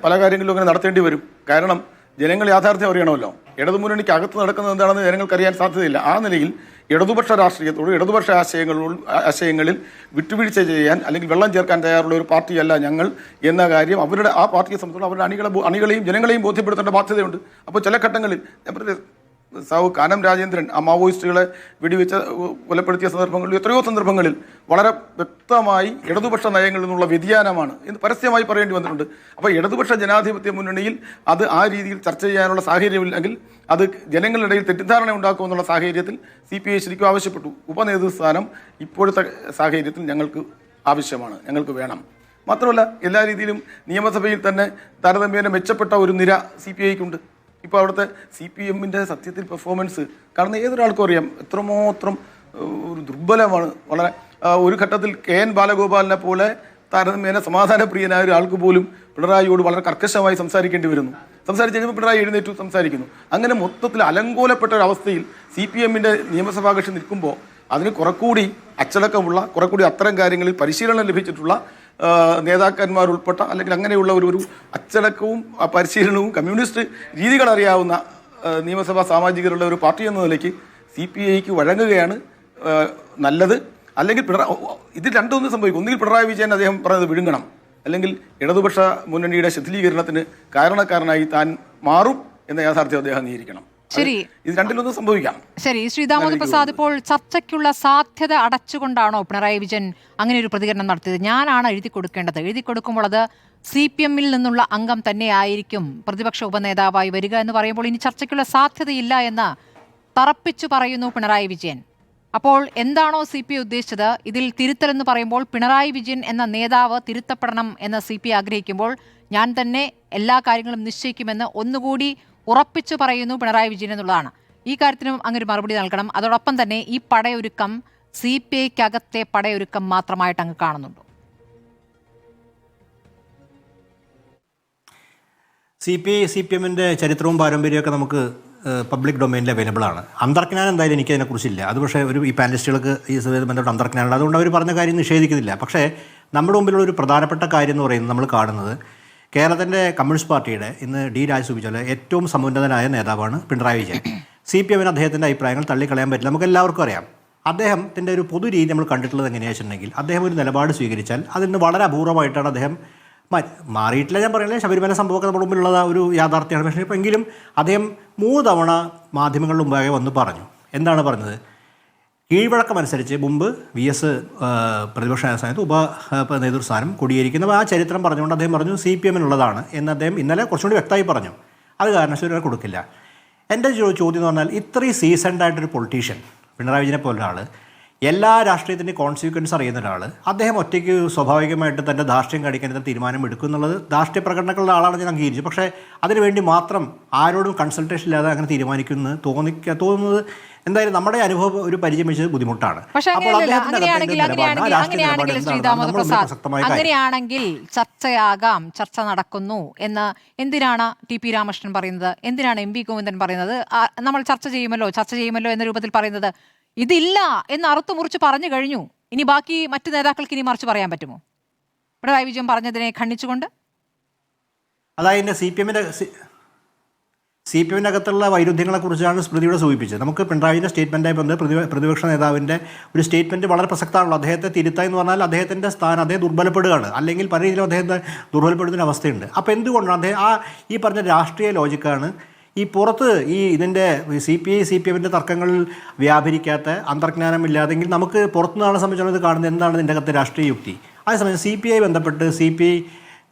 പല കാര്യങ്ങളിലും അങ്ങനെ നടത്തേണ്ടി വരും. കാരണം ജനങ്ങൾ യാഥാർത്ഥ്യം അറിയണമല്ലോ. ഇടതുമുന്നണിക്ക് അകത്ത് നടക്കുന്നത് എന്താണെന്ന് ജനങ്ങൾക്കറിയാൻ സാധ്യതയില്ല. ആ നിലയിൽ ഇടതുപക്ഷ രാഷ്ട്രീയത്തോട്, ഇടതുപക്ഷ ആശയങ്ങളിൽ വിട്ടുവീഴ്ച ചെയ്യാൻ അല്ലെങ്കിൽ വെള്ളം ചേർക്കാൻ തയ്യാറുള്ള ഒരു പാർട്ടിയല്ല ഞങ്ങൾ എന്ന കാര്യം അവരുടെ ആ പാർട്ടിയെ സംബന്ധിച്ചിടത്തോളം അവരുടെ അണികളെയും ജനങ്ങളെയും ബോധ്യപ്പെടുത്തേണ്ട ബാധ്യതയുണ്ട്. അപ്പോൾ ചില ഘട്ടങ്ങളിൽ സാവു കാനം രാജേന്ദ്രൻ ആ മാവോയിസ്റ്റുകളെ വെടിവെച്ച് കൊലപ്പെടുത്തിയ സന്ദർഭങ്ങളിൽ, എത്രയോ സന്ദർഭങ്ങളിൽ വളരെ വ്യക്തമായി ഇടതുപക്ഷ നയങ്ങളിൽ നിന്നുള്ള വ്യതിയാനമാണ് എന്ന് പരസ്യമായി പറയേണ്ടി വന്നിട്ടുണ്ട്. അപ്പോൾ ഇടതുപക്ഷ ജനാധിപത്യ മുന്നണിയിൽ അത് ആ രീതിയിൽ ചർച്ച ചെയ്യാനുള്ള സാഹചര്യമില്ലെങ്കിൽ അത് ജനങ്ങളുടെ തെറ്റിദ്ധാരണ ഉണ്ടാക്കുമെന്നുള്ള സാഹചര്യത്തിൽ CPI ശരിക്കും ആവശ്യപ്പെട്ടു. ഉപനേതൃസ്ഥാനം ഇപ്പോഴത്തെ സാഹചര്യത്തിൽ ഞങ്ങൾക്ക് ആവശ്യമാണ്, ഞങ്ങൾക്ക് വേണം. മാത്രമല്ല എല്ലാ രീതിയിലും നിയമസഭയിൽ തന്നെ താരതമ്യേന മെച്ചപ്പെട്ട ഒരു നിര CPIക്കുണ്ട്. ഇപ്പോൾ അവിടുത്തെ CPMന്റെ സത്യത്തിൽ പെർഫോമൻസ് കാണുന്ന ഏതൊരാൾക്കും അറിയാം എത്രമാത്രം ഒരു ദുർബലമാണ്. വളരെ ഒരു ഘട്ടത്തിൽ KN ബാലഗോപാലിനെ പോലെ താരതമ്യേന സമാധാനപ്രിയനായ ഒരാൾക്ക് പോലും പിണറായിയോട് വളരെ കർക്കശമായി സംസാരിക്കേണ്ടി വരുന്നു. സംസാരിച്ച് കഴിയുമ്പോൾ പിണറായി എഴുന്നേറ്റു സംസാരിക്കുന്നു. അങ്ങനെ മൊത്തത്തിൽ അലങ്കോലപ്പെട്ട ഒരവസ്ഥയിൽ CPMന്റെ നിയമസഭാ കക്ഷി നിൽക്കുമ്പോൾ അതിന് കുറെക്കൂടി അച്ചടക്കമുള്ള, കുറെക്കൂടി അത്തരം കാര്യങ്ങളിൽ പരിശീലനം ലഭിച്ചിട്ടുള്ള നേതാക്കന്മാർ ഉൾപ്പെട്ട അല്ലെങ്കിൽ അങ്ങനെയുള്ള ഒരു അച്ചടക്കവും പരിശീലനവും കമ്മ്യൂണിസ്റ്റ് രീതികൾ അറിയാവുന്ന നിയമസഭാ സാമാജികരുള്ള ഒരു പാർട്ടി എന്ന നിലയ്ക്ക് CPIക്ക് വഴങ്ങുകയാണ് നല്ലത്. അല്ലെങ്കിൽ ഇതിൽ രണ്ടൊന്നും സംഭവിക്കും. ഒന്നുകിൽ പിണറായി വിജയൻ അദ്ദേഹം പറഞ്ഞത് വിഴുങ്ങണം, അല്ലെങ്കിൽ ഇടതുപക്ഷ മുന്നണിയുടെ ശിഥിലീകരണത്തിന് കാരണക്കാരനായി താൻ മാറും എന്ന യാഥാർത്ഥ്യം അദ്ദേഹം അംഗീകരിക്കണം. ശരി, ഇത് രണ്ടിലൊന്നും സംഭവിക്കാം. ശരി, ശ്രീ ദാമോദർ പ്രസാദ്, ഇപ്പോൾ ചർച്ചയ്ക്കുള്ള സാധ്യത അടച്ചുകൊണ്ടാണോ പിണറായി വിജയൻ അങ്ങനെ ഒരു പ്രതികരണം നടത്തിയത്? ഞാനാണ് എഴുതി കൊടുക്കേണ്ടത്, എഴുതി കൊടുക്കുമ്പോൾ അത് CPMൽ നിന്നുള്ള അംഗം തന്നെ ആയിരിക്കും പ്രതിപക്ഷ ഉപനേതാവായി വരിക എന്ന് പറയുമ്പോൾ ഇനി ചർച്ചയ്ക്കുള്ള സാധ്യതയില്ല എന്ന് തറപ്പിച്ചു പറയുന്നു പിണറായി വിജയൻ. അപ്പോൾ എന്താണോ CPI ഉദ്ദേശിച്ചത്? ഇതിൽ തിരുത്തലെന്ന് പറയുമ്പോൾ പിണറായി വിജയൻ എന്ന നേതാവ് തിരുത്തപ്പെടണം എന്ന് CPI ആഗ്രഹിക്കുമ്പോൾ ഞാൻ തന്നെ എല്ലാ കാര്യങ്ങളും നിശ്ചയിക്കുമെന്ന് ഒന്നുകൂടി ഉറപ്പിച്ചു പറയുന്നു പിണറായി വിജയൻ എന്നുള്ളതാണ്. ഈ കാര്യത്തിനും അങ്ങൊരു മറുപടി നൽകണം. അതോടൊപ്പം തന്നെ ഈ പടയൊരുക്കം CPIക്കകത്തെ പടയൊരുക്കം മാത്രമായിട്ട് അങ്ങ് കാണുന്നുണ്ടോ? CPMന്റെ ചരിത്രവും പാരമ്പര്യമൊക്കെ നമുക്ക് പബ്ലിക് ഡൊമൈനിൽ അവൈലബിൾ ആണ്. അന്തർജ്ഞാനം എന്തായാലും എനിക്കതിനെക്കുറിച്ചില്ല. അത് പക്ഷേ ഈ പാനലിസ്റ്റുകൾക്ക് ഈ ബന്ധപ്പെട്ട് അന്തർജ്ഞാനമുണ്ട്, അതുകൊണ്ട് അവർ പറഞ്ഞ കാര്യം നിഷേധിക്കുന്നില്ല. പക്ഷേ നമ്മുടെ മുമ്പിലുള്ള ഒരു പ്രധാനപ്പെട്ട കാര്യം എന്ന് പറയുന്നത് നമ്മൾ കാണുന്നത് കേരളത്തിൻ്റെ കമ്മ്യൂണിസ്റ്റ് പാർട്ടിയുടെ ഇന്ന് D രാജ സൂചിപ്പിച്ചാൽ ഏറ്റവും സമുന്നതനായ നേതാവാണ് പിണറായി വിജയൻ. CPMന് അദ്ദേഹത്തിൻ്റെ അഭിപ്രായങ്ങൾ തള്ളിക്കളയാൻ പറ്റില്ല, നമുക്ക് എല്ലാവർക്കും അറിയാം. അദ്ദേഹത്തിൻ്റെ ഒരു പൊതു രീതി നമ്മൾ കണ്ടിട്ടുള്ളത് എങ്ങനെയാണെന്ന് വെച്ചിട്ടുണ്ടെങ്കിൽ അദ്ദേഹം ഒരു നിലപാട് സ്വീകരിച്ചാൽ അതിൽ നിന്ന് വളരെ അപൂർവമായിട്ടാണ് അദ്ദേഹം മാറിയിട്ടില്ല. ഞാൻ പറയുന്നത് ശബരിമല സംഭവമൊക്കെ നമ്മുടെ മുമ്പിലുള്ള ഒരു യാഥാർത്ഥ്യമാണ്. പക്ഷേ ഇപ്പോൾ എങ്കിലും അദ്ദേഹം 3 തവണ മാധ്യമങ്ങളുടെ മുമ്പാകെ വന്ന് പറഞ്ഞു. എന്താണ് പറഞ്ഞത്? കീഴ്വഴക്കമനുസരിച്ച് മുമ്പ് VS പ്രതിപക്ഷ സമയത്ത് നേതൃസ്ഥാനം കൊടിയേരിക്കുന്ന ആ ചരിത്രം പറഞ്ഞുകൊണ്ട് അദ്ദേഹം പറഞ്ഞു CPMനുള്ളതാണ് എന്ന് അദ്ദേഹം ഇന്നലെ കുറച്ചുകൂടി വ്യക്തമായി പറഞ്ഞു. അത് കാരണവശാലും കൊടുക്കില്ല. എൻ്റെ ചോദ്യം എന്ന് പറഞ്ഞാൽ ഇത്രയും സീസൺഡ് ആയിട്ടൊരു പൊളിറ്റീഷ്യൻ പിണറായി വിജയനെ പോലെ ഒരാൾ, എല്ലാ രാഷ്ട്രീയത്തിൻ്റെയും കോൺസിക്വൻസ് അറിയുന്ന ഒരാൾ, അദ്ദേഹം ഒറ്റയ്ക്ക് സ്വാഭാവികമായിട്ട് തൻ്റെ ധാർഷ്ട്യം കാണിക്കാൻ തീരുമാനം എടുക്കും എന്നുള്ളത് ധാർഷ്ട്യ പ്രകടനങ്ങളുള്ള ആളാണ് ഞാൻ അംഗീകരിച്ചു. പക്ഷേ അതിനുവേണ്ടി മാത്രം ആരോടും കൺസൾട്ടേഷൻ ഇല്ലാതെ അങ്ങനെ തീരുമാനിക്കുന്നത് തോന്നുന്നത് എന്തായാലും നമ്മുടെ അനുഭവം ഒരു പരിചയം വെച്ചത് ബുദ്ധിമുട്ടാണ്. പക്ഷേ അപ്പോൾ അങ്ങനെയാണെങ്കിൽ ശ്രീ ദാമോദർ പ്രസാദ്, അങ്ങനെയാണെങ്കിൽ ചർച്ചയാകാം, ചർച്ച നടക്കുന്നു എന്ന് എന്തിനാണ് ടി പി രാമകൃഷ്ണൻ പറയുന്നത്, എന്തിനാണ് എം വി ഗോവിന്ദൻ പറയുന്നത്, നമ്മൾ ചർച്ച ചെയ്യുമല്ലോ എന്ന രൂപത്തിൽ പറയുന്നത്? ഇതില്ല എന്ന് അറുത്തു മുറിച്ച് പറഞ്ഞു കഴിഞ്ഞു. ഇനി ബാക്കി മറ്റു നേതാക്കൾക്ക് ഇനി മറിച്ച് പറയാൻ പറ്റുമോ? പിണറായി വിജയൻ പറഞ്ഞതിനെ ഖണ്ഡിച്ചുകൊണ്ട് അതായത് സി പി എമ്മിനകത്തുള്ള വൈരുദ്ധ്യങ്ങളെക്കുറിച്ചാണ് സ്മൃതിയുടെ സൂചിപ്പിച്ചത്. നമുക്ക് പിണറായിയുടെ സ്റ്റേറ്റ്മെൻറ്റായി ബന്ധം പ്രതിപക്ഷ നേതാവിൻ്റെ ഒരു സ്റ്റേറ്റ്മെൻറ്റ് വളരെ പ്രസക്തമാണല്ലോ. അദ്ദേഹത്തെ തിരുത്തുക എന്ന് പറഞ്ഞാൽ അദ്ദേഹത്തിൻ്റെ സ്ഥാനം അദ്ദേഹം ദുർബലപ്പെടുകയാണ്, അല്ലെങ്കിൽ പല രീതിയിലും അദ്ദേഹത്തെ ദുർബലപ്പെടുത്തുന്ന അവസ്ഥയുണ്ട്. അപ്പോൾ എന്തുകൊണ്ടാണ് അദ്ദേഹം ഈ പറഞ്ഞ രാഷ്ട്രീയ ലോജിക്കാണ് ഈ പുറത്ത് ഇതിൻ്റെ സി പി എമ്മിൻ്റെ തർക്കങ്ങളിൽ വ്യാപരിക്കാത്ത, അന്തർജ്ഞാനമില്ലാതെങ്കിൽ നമുക്ക് പുറത്തുനിന്നാളെ സംബന്ധിച്ചാണ് ഇത് കാണുന്നത് എന്താണ് ഇതിൻ്റെ അകത്ത് രാഷ്ട്രീയ യുക്തി. അതേസമയം സി പി ഐ ബന്ധപ്പെട്ട്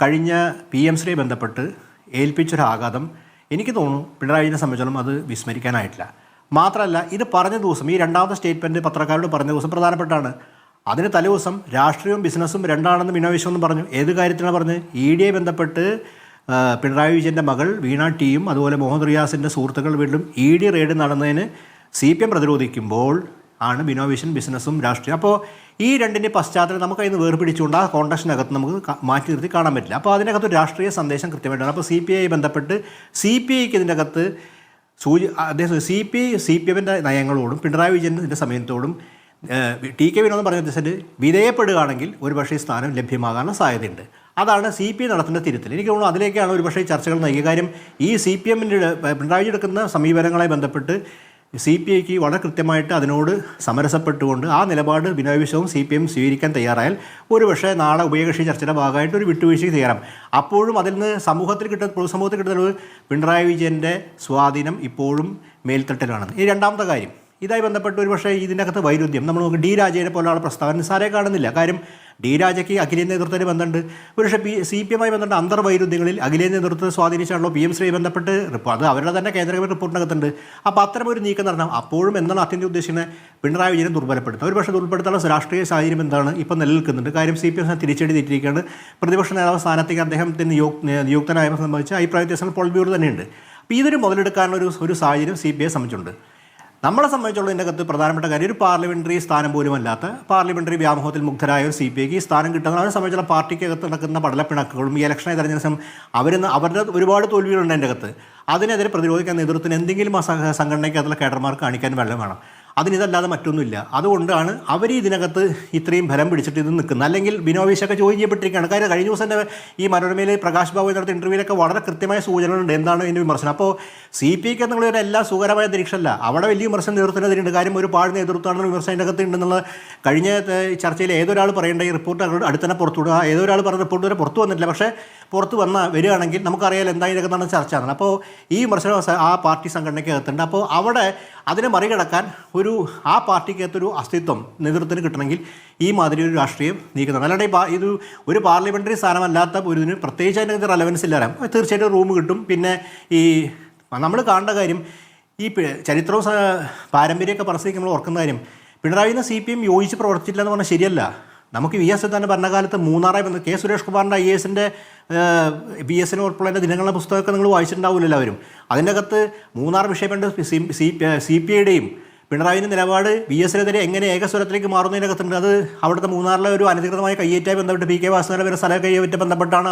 കഴിഞ്ഞ PM ശ്രീയെ ബന്ധപ്പെട്ട് ഏൽപ്പിച്ചൊരാഘാതം എനിക്ക് തോന്നുന്നു പിണറായിനെ സംബന്ധിച്ചോളം അത് വിസ്മരിക്കാനായിട്ടില്ല. മാത്രമല്ല ഇത് പറഞ്ഞ ദിവസം, ഈ രണ്ടാമത്തെ സ്റ്റേറ്റ്മെൻറ്റ് പത്രക്കാരോട് പറഞ്ഞ ദിവസം പ്രധാനപ്പെട്ടാണ്. അതിന് തലേദിവസം രാഷ്ട്രീയവും ബിസിനസ്സും രണ്ടാണെന്ന് വിനോവിശ്വം പറഞ്ഞു. ഏത് കാര്യത്തിലാണ് പറഞ്ഞത്? ED ബന്ധപ്പെട്ട് പിണറായി വിജയൻ്റെ മകൾ വീണ ടിയും അതുപോലെ മുഹമ്മദ് റിയാസിൻ്റെ സുഹൃത്തുക്കൾ വീട്ടിലും ED റെയ്ഡ് നടന്നതിന് CPM പ്രതിരോധിക്കുമ്പോൾ ആണ് ബിനോവിഷൻ ബിസിനസ്സും രാഷ്ട്രീയം. അപ്പോൾ ഈ രണ്ടിൻ്റെ പശ്ചാത്തലം നമുക്ക് അതിന് വേർപിടിച്ചുകൊണ്ട് ആ കോണ്ടക്സ്റ്റിനകത്ത് നമുക്ക് മാറ്റി നിർത്തി കാണാൻ പറ്റില്ല. അപ്പോൾ അതിനകത്ത് ഒരു രാഷ്ട്രീയ സന്ദേശം കൃത്യമായിട്ടാണ്. അപ്പോൾ CPI ബന്ധപ്പെട്ട് CPIക്ക് ഇതിൻ്റെ അകത്ത് അദ്ദേഹം CPMൻ്റെ നയങ്ങളോടും പിണറായി വിജയൻ്റെ സമയത്തോടും TK വിനോദം പറഞ്ഞ വിധേയപ്പെടുകയാണെങ്കിൽ ഒരുപക്ഷേ സ്ഥാനം ലഭ്യമാകാനുള്ള സാധ്യതയുണ്ട്. അതാണ് CPI നടത്തുന്ന തിരുത്തൽ. എനിക്ക് തോന്നുന്നു അതിലേക്കാണ് ഒരുപക്ഷേ ചർച്ചകൾ നയിക്കുക. കാര്യം ഈ CPMൻ്റെ പിണറായി എടുക്കുന്ന സമീപനങ്ങളെ ബന്ധപ്പെട്ട് CPIക്ക് വളരെ കൃത്യമായിട്ട് അതിനോട് സമരസപ്പെട്ടുകൊണ്ട് ആ നിലപാട് വിനോവിശ്വവും CPM സ്വീകരിക്കാൻ തയ്യാറായാൽ ഒരുപക്ഷേ നാളെ ഉഭയകക്ഷി ചർച്ചയുടെ ഭാഗമായിട്ട് ഒരു വിട്ടുവീഴ്ചയ്ക്ക് തയ്യാറാം. അപ്പോഴും അതിൽ നിന്ന് പൊതുസമൂഹത്തിൽ കിട്ടുന്നത് പിണറായി വിജയൻ്റെ സ്വാധീനം ഇപ്പോഴും മേൽത്തട്ടിലാണ്. ഈ രണ്ടാമത്തെ കാര്യം ഇതായി ബന്ധപ്പെട്ട് ഒരുപക്ഷേ ഇതിനകത്ത് വൈരുദ്ധ്യം നമ്മൾ നോക്കി D രാജയെ പോലുള്ള പ്രസ്താവന നിസ്സാരെ കാണുന്നില്ല. കാര്യം D രാജയ്ക്ക് അഖിലേന്ത്യാ നേതൃത്വത്തിന് ബന്ധമുണ്ട്. ഒരുപക്ഷേ CPMമായി ബന്ധപ്പെട്ട അന്തർവൈരുദ്ധ്യങ്ങളിൽ അഖിലേന്ത്യാ നേതൃത്വത്തെ സ്വാധീനിച്ചാണല്ലോ PM ശ്രീയെ ബന്ധപ്പെട്ട് അത് അവരുടെ തന്നെ കേന്ദ്ര റിപ്പോർട്ടിനകത്തുണ്ട്. അപ്പോൾ അത്തരം ഒരു നീക്കം നടത്താം. അപ്പോഴും എന്താണ് അത്യന്തം ഉദ്ദേശിക്കുന്നത്? പിണറായി വിജയനെ ദുർബലപ്പെടുത്തുക. ഒരുപക്ഷേ ദുർബലപ്പെടുത്താനുള്ള രാഷ്ട്രീയ സാഹചര്യം എന്താണ് ഇപ്പം നിലനിൽക്കുന്നുണ്ട്. കാര്യം CPM തിരിച്ചടി തെറ്റിയിരിക്കുകയാണ്. പ്രതിപക്ഷ നേതാവ് സ്ഥാനത്തേക്ക് അദ്ദേഹത്തിന് നിയുക്തനായപ്പോൾ സംബന്ധിച്ച അഭിപ്രായ വ്യത്യാസങ്ങൾ പോളിറ്റ് ബ്യൂറോ തന്നെയുണ്ട്. അപ്പോൾ ഇതൊരു മുതലെടുക്കാനുള്ള ഒരു സാഹചര്യം CPI സംബന്ധിച്ചുണ്ട്. നമ്മളെ സംബന്ധിച്ചുള്ള ഇതിൻ്റെ അകത്ത് പ്രധാനപ്പെട്ട കാര്യം ഒരു പാർലമെൻ്ററി സ്ഥാനം പോലും അല്ലാത്ത പാർലമെൻ്ററി വ്യാമോഹത്തിൽ മുഗ്ധരായ ഒരു CPIക്ക് ഈ സ്ഥാനം കിട്ടുന്ന അവരെ സംബന്ധിച്ചുള്ള പാർട്ടിക്കകത്ത് നടക്കുന്ന പടലപ്പിണക്കുകളും ഈ ഇലക്ഷനെ തെരഞ്ഞെടുപ്പ് അവരുടെ ഒരുപാട് തോൽവികളുണ്ട് അതിൻ്റെ അകത്ത്. അതിനെതിരെ പ്രതിരോധിക്കാൻ നേതൃത്വത്തിന് എന്തെങ്കിലും ആ സംഘടനയ്ക്കകത്തുള്ള കേഡർമാർക്ക് കാണിക്കാൻ വെള്ളം വേണം. അതിനിതല്ലാതെ മറ്റൊന്നുമില്ല. അതുകൊണ്ടാണ് അവർ ഇതിനകത്ത് ഇത്രയും ബലം പിടിച്ചിട്ട് ഇത് നിൽക്കുന്നത്. അല്ലെങ്കിൽ ബിനോവിഷൊക്കെ ചോദ്യം ചെയ്യപ്പെട്ടിരിക്കുകയാണ്. കാര്യം കഴിഞ്ഞ ദിവസം തന്നെ ഈ മനോരമയിൽ പ്രകാശ് ബാബു നടത്തിയ ഇൻ്റർവ്യൂവിലൊക്കെ വളരെ കൃത്യമായ സൂചനകളുണ്ട് എന്താണ് ഇതിൻ്റെ വിമർശനം. അപ്പോൾ CPIക്ക് എന്നുള്ള എല്ലാ സുഖകരമായ അന്തരീക്ഷമല്ല. അവിടെ വലിയ വിമർശനം നേതൃത്വത്തിനെതിരുണ്ട്. കാര്യം ഒരു പാട് നേതൃത്വമാണെന്ന് വിമർശനം അതിൻ്റെ അകത്ത് ഉണ്ടെന്നുള്ള കഴിഞ്ഞ ചർച്ചയിൽ ഏതൊരാൾ പറയേണ്ട ഈ റിപ്പോർട്ട് അടുത്തന്നെ പുറത്തുവിടുക. ഏതൊരാൾ പറഞ്ഞ റിപ്പോർട്ട് വരെ പുറത്തു വന്നിട്ടില്ല. പക്ഷേ പുറത്ത് വരികയാണെങ്കിൽ നമുക്കറിയാം എന്താ ഇതിനകത്ത് നടന്ന ചർച്ച ആണ്. അപ്പോൾ ഈ വിമർശനം ആ പാർട്ടി സംഘടനയ്ക്കകത്തുണ്ട്. അപ്പോൾ അവിടെ അതിനെ മറികടക്കാൻ ആ പാർട്ടിക്കകത്തൊരു അസ്തിത്വം നേതൃത്വത്തിന് കിട്ടണമെങ്കിൽ ഈ മാതിരി ഒരു രാഷ്ട്രീയം നീക്കുന്നത്. അല്ലാണ്ട് ഇത് ഒരു പാർലമെൻ്ററി സ്ഥാനമല്ലാത്ത ഒരു ഇതിന് പ്രത്യേകിച്ച് അതിനകത്ത് റെലവൻസ് ഇല്ലാതെ തീർച്ചയായിട്ടും റൂം കിട്ടും. പിന്നെ ഈ നമ്മൾ കാണേണ്ട കാര്യം ഈ ചരിത്രവും പാരമ്പര്യമൊക്കെ പറഞ്ഞ് നമ്മൾ ഓർക്കുന്ന കാര്യം പിണറായിനെ CPM യോജിച്ച് പ്രവർത്തിച്ചില്ല എന്ന് പറഞ്ഞാൽ ശരിയല്ല. നമുക്ക് VS തന്നെ ഭരണകാലത്ത് മൂന്നാറായി വന്ന് K സുരേഷ് കുമാറിൻ്റെ IASൻ്റെ BSന് ഉൾപ്പെടെ ദിനങ്ങളുടെ പുസ്തകമൊക്കെ നിങ്ങൾ വായിച്ചിട്ടുണ്ടാവില്ല എല്ലാവരും. അതിൻ്റെ അകത്ത് മൂന്നാർ വിഷയമുണ്ട്. CPIയുടെയും പിണറായിൻ്റെ നിലപാട് VSനെതിരെ എങ്ങനെ ഏകസ്വരത്തിലേക്ക് മാറുന്നതിനകത്തുണ്ട്. അത് അവിടുത്തെ മൂന്നാറിലെ ഒരു അനധികൃതമായ കയ്യേറ്റമായി ബന്ധപ്പെട്ട് PK വാസുദേവൻ്റെ വരെ സ്ഥല കയ്യേറ്റ ബന്ധപ്പെട്ടാണ്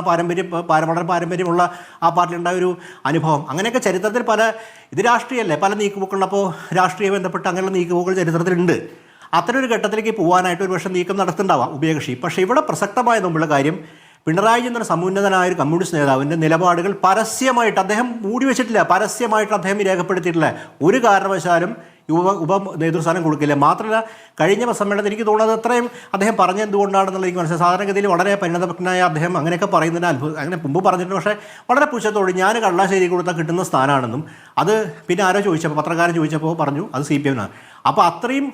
വളരെ പാരമ്പര്യമുള്ള ആ പാർട്ടിയിലുണ്ടായ ഒരു അനുഭവം. അങ്ങനെയൊക്കെ ചരിത്രത്തിൽ ഇത് രാഷ്ട്രീയമല്ലേ, പല നീക്കുപോക്കുള്ള. അപ്പോൾ രാഷ്ട്രീയ ബന്ധപ്പെട്ട് അങ്ങനെയുള്ള നീക്കുപോക്കുകൾ ചരിത്രത്തിലുണ്ട്. അത്തരം ഒരു ഘട്ടത്തിലേക്ക് പോകാനായിട്ട് ഒരു പക്ഷേ നീക്കം നടത്തുന്നുണ്ടാവാം ഉഭയകക്ഷി. പക്ഷേ ഇവിടെ പ്രസക്തമായ മുമ്പുള്ള കാര്യം പിണറായി എന്ന സമുന്നതനായ ഒരു കമ്മ്യൂണിസ്റ്റ് നേതാവിൻ്റെ നിലപാടുകൾ പരസ്യമായിട്ട് അദ്ദേഹം മൂടി വെച്ചിട്ടില്ല. പരസ്യമായിട്ട് അദ്ദേഹം രേഖപ്പെടുത്തിയിട്ടില്ല. ഒരു കാരണവശാലും ഉപ നേതൃസ്ഥാനം കൊടുക്കില്ല. മാത്രമല്ല കഴിഞ്ഞ സമ്മേളനത്തിൽ എനിക്ക് തോന്നുന്നത് അത്രയും അദ്ദേഹം പറഞ്ഞത് എന്തുകൊണ്ടാണെന്നുള്ള എനിക്ക് മനസ്സിലായി. സാധാരണഗതിയിൽ വളരെ പരിണതഭക്തനായ അദ്ദേഹം അങ്ങനെയൊക്കെ പറയുന്നതിന് അത്ഭുതം അങ്ങനെ മുമ്പ് പറഞ്ഞിട്ടുണ്ട്. പക്ഷേ വളരെ പുച്ഛത്തോട് ഞാൻ കള്ളാശ്ശേരി കൊടുത്താൽ കിട്ടുന്ന സ്ഥാനമാണെന്നും അത് പിന്നെ ആരോ ചോദിച്ചപ്പോൾ പത്രക്കാരൻ ചോദിച്ചപ്പോൾ പറഞ്ഞു അത് CPMനാണ്. അപ്പോൾ അത്രയും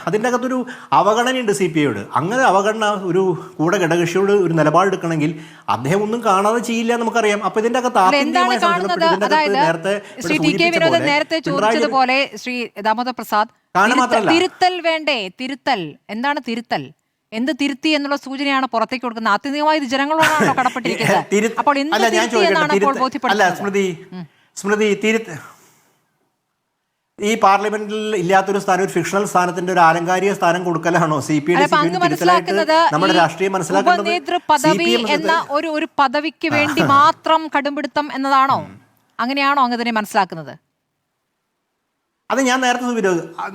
അതിൻ്റെ അകത്തൊരു അവഗണനയുണ്ട് CPIയോട്. അങ്ങനെ അവഗണന ഒരു കൂടെ ഘടകകക്ഷിയോട് ഒരു നിലപാടെടുക്കണമെങ്കിൽ അദ്ദേഹം ഒന്നും കാണാതെ ചെയ്യില്ല നമുക്കറിയാം. അപ്പോൾ ഇതിൻ്റെ അകത്ത് നേരത്തെ ചോദിച്ചതുപോലെ ശ്രീ ദാമോദർ പ്രസാദ് തിരുത്തൽ വേണ്ടേ? തിരുത്തൽ എന്താണ്? തിരുത്തൽ എന്ത് തിരുത്തി എന്നുള്ള സൂചനയാണ് പുറത്തേക്ക് കൊടുക്കുന്നത്. ആത്യന്തികമായി ഇത് ജനങ്ങളോടാണോ കടപ്പെട്ടിരിക്കുന്നത്? അപ്പോൾ എന്ത് തിരുത്തി എന്നാണ് അപ്പോൾ ബോധ്യപ്പെടുന്നത്? സ്മൃതി ഈ പാർലമെന്റിൽ ഇല്ലാത്തൊരു സ്ഥാനം, ഒരു ഫിക്ഷണൽ സ്ഥാനത്തിന്റെ ഒരു ആലങ്കാരിക സ്ഥാനം കൊടുക്കലാണോ നമ്മുടെ രാഷ്ട്രീയം മനസ്സിലാക്കുന്നത്? പദവി എന്ന ഒരു പദവിക്ക് വേണ്ടി മാത്രം കടുംപിടുത്തം എന്നതാണോ? അങ്ങനെയാണോ അങ്ങ് ഇതിനെ മനസ്സിലാക്കുന്നത്? അത് ഞാൻ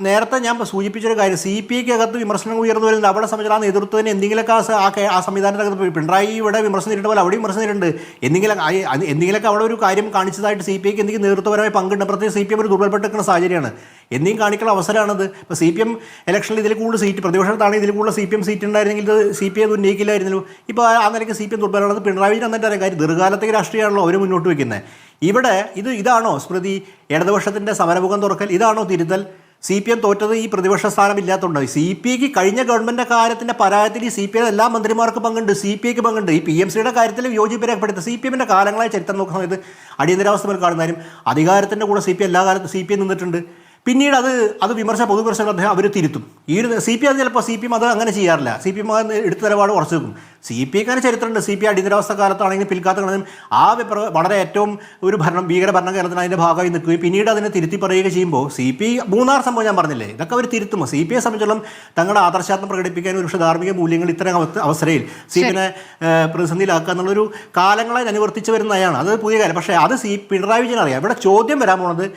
നേരത്തെ ഞാൻ സൂചിപ്പിച്ചൊരു കാര്യം, CPIക്ക് അകത്ത് വിമർശനം ഉയർന്നു വരുന്നത് അവിടെ സംബന്ധിച്ച് ആ നേതൃത്വത്തിന് എന്തെങ്കിലുമൊക്കെ ആ സംവിധാനത്തിനകത്ത് പിണറായി ഇവിടെ വിമർശനം നേരിട്ട പോലെ അവിടെയും വിമർശനം നേരിട്ടുണ്ട്. എന്തെങ്കിലുമൊക്കെ അവിടെ ഒരു കാര്യം കാണിച്ചതായിട്ട് CPIക്ക് എന്തെങ്കിലും നേതൃത്വപരമായി പങ്കുണ്ട്. പ്രത്യേകിച്ച് CPM ഒരു ദുർബലപ്പെട്ടിരിക്കുന്ന സാഹചര്യമാണ്. എന്തെങ്കിലും കാണിക്കുന്ന അവസരമാണത്. ഇപ്പോൾ CPM ഇലക്ഷനിൽ ഇതിൽ കൂടുതൽ സീറ്റ്, പ്രതിപക്ഷത്താണ് ഇതിൽ കൂടുതൽ CPM സീറ്റ് ഉണ്ടായിരുന്നെങ്കിൽ ഇത് CPI അത് ഉന്നയിക്കില്ലായിരുന്നല്ലോ. ഇപ്പോൾ ആ നിലയ്ക്ക് CPM ദുർബലമാണത്. പിണറായി വിജയൻ എന്നിട്ട് അറിയാം കാര്യം, ദീർഘകാലത്തേക്ക് രാഷ്ട്രീയമാണല്ലോ അവർ മുന്നോട്ട് വയ്ക്കുന്നത്. ഇവിടെ ഇതാണോ സ്മൃതി ഇടതുപക്ഷത്തിൻ്റെ സമരമുഖം തുറക്കൽ? ഇതാണോ തിരുത്തൽ? CPM തോറ്റത് ഈ പ്രതിപക്ഷ സ്ഥാനം ഇല്ലാത്തതുകൊണ്ട്. CPIക്ക് കഴിഞ്ഞ ഗവൺമെൻറ് കാര്യത്തിൻ്റെ പരാജയത്തിൽ ഈ CPI എല്ലാ മന്ത്രിമാർക്കും പങ്കുണ്ട്, CPIക്ക് പങ്കുണ്ട്. ഈ PMCയുടെ കാര്യത്തിൽ വിയോജിപ്പ് രേഖപ്പെടുത്തുക. CPMൻ്റെ കാലങ്ങളായ ചരിത്രം നോക്കുന്ന സമയത്ത് അടിയന്തരാവസ്ഥ മുതൽ കാണുന്നതായും അധികാരത്തിൻ്റെ കൂടെ CPI എല്ലാ കാലത്തും CPI നിന്നിട്ടുണ്ട്. പിന്നീട് അത് പൊതുവിമർശനം അദ്ദേഹം അവർ തിരുത്തും. ഈ CPI അത് ചിലപ്പോൾ CPM അത് അങ്ങനെ ചെയ്യാറില്ല. CPM എടുത്ത നിലപാട് ഉറച്ചു വെക്കും. CPIക്ക് അങ്ങനെ ചരിത്രമുണ്ട്. CPI അടിയന്തരാവസ്ഥ കാലത്താണെങ്കിലും പിൽക്കാത്ത കാലത്തും വളരെ ഏറ്റവും ഒരു ഭീകരഭരണം കേരളത്തിന് അതിൻ്റെ ഭാഗമായി നിൽക്കുകയും പിന്നീട് അതിനെ തിരുത്തി പറയുക ചെയ്യുമ്പോൾ CPI മൂന്നാർ സംഭവം ഞാൻ പറഞ്ഞില്ലേ, ഇതൊക്കെ അവർ തിരുത്തും. CPIയെ സംബന്ധിച്ചിടത്തോളം തങ്ങളുടെ ആദർശാത്മം പ്രകടിപ്പിക്കാൻ ഒരു പക്ഷേ ധാർമ്മിക മൂല്യങ്ങൾ ഇത്തരം അവസരയിൽ CPIനെ പ്രതിസന്ധിയിലാക്കുക എന്നുള്ളൊരു കാലങ്ങളെ അനുവർത്തിച്ച് വരുന്നതാണ്. അത് പുതിയ കാര്യം. പക്ഷേ അത് പിണറായി വിജയൻ അറിയാം. ഇവിടെ ചോദ്യം വരാൻ പോണത്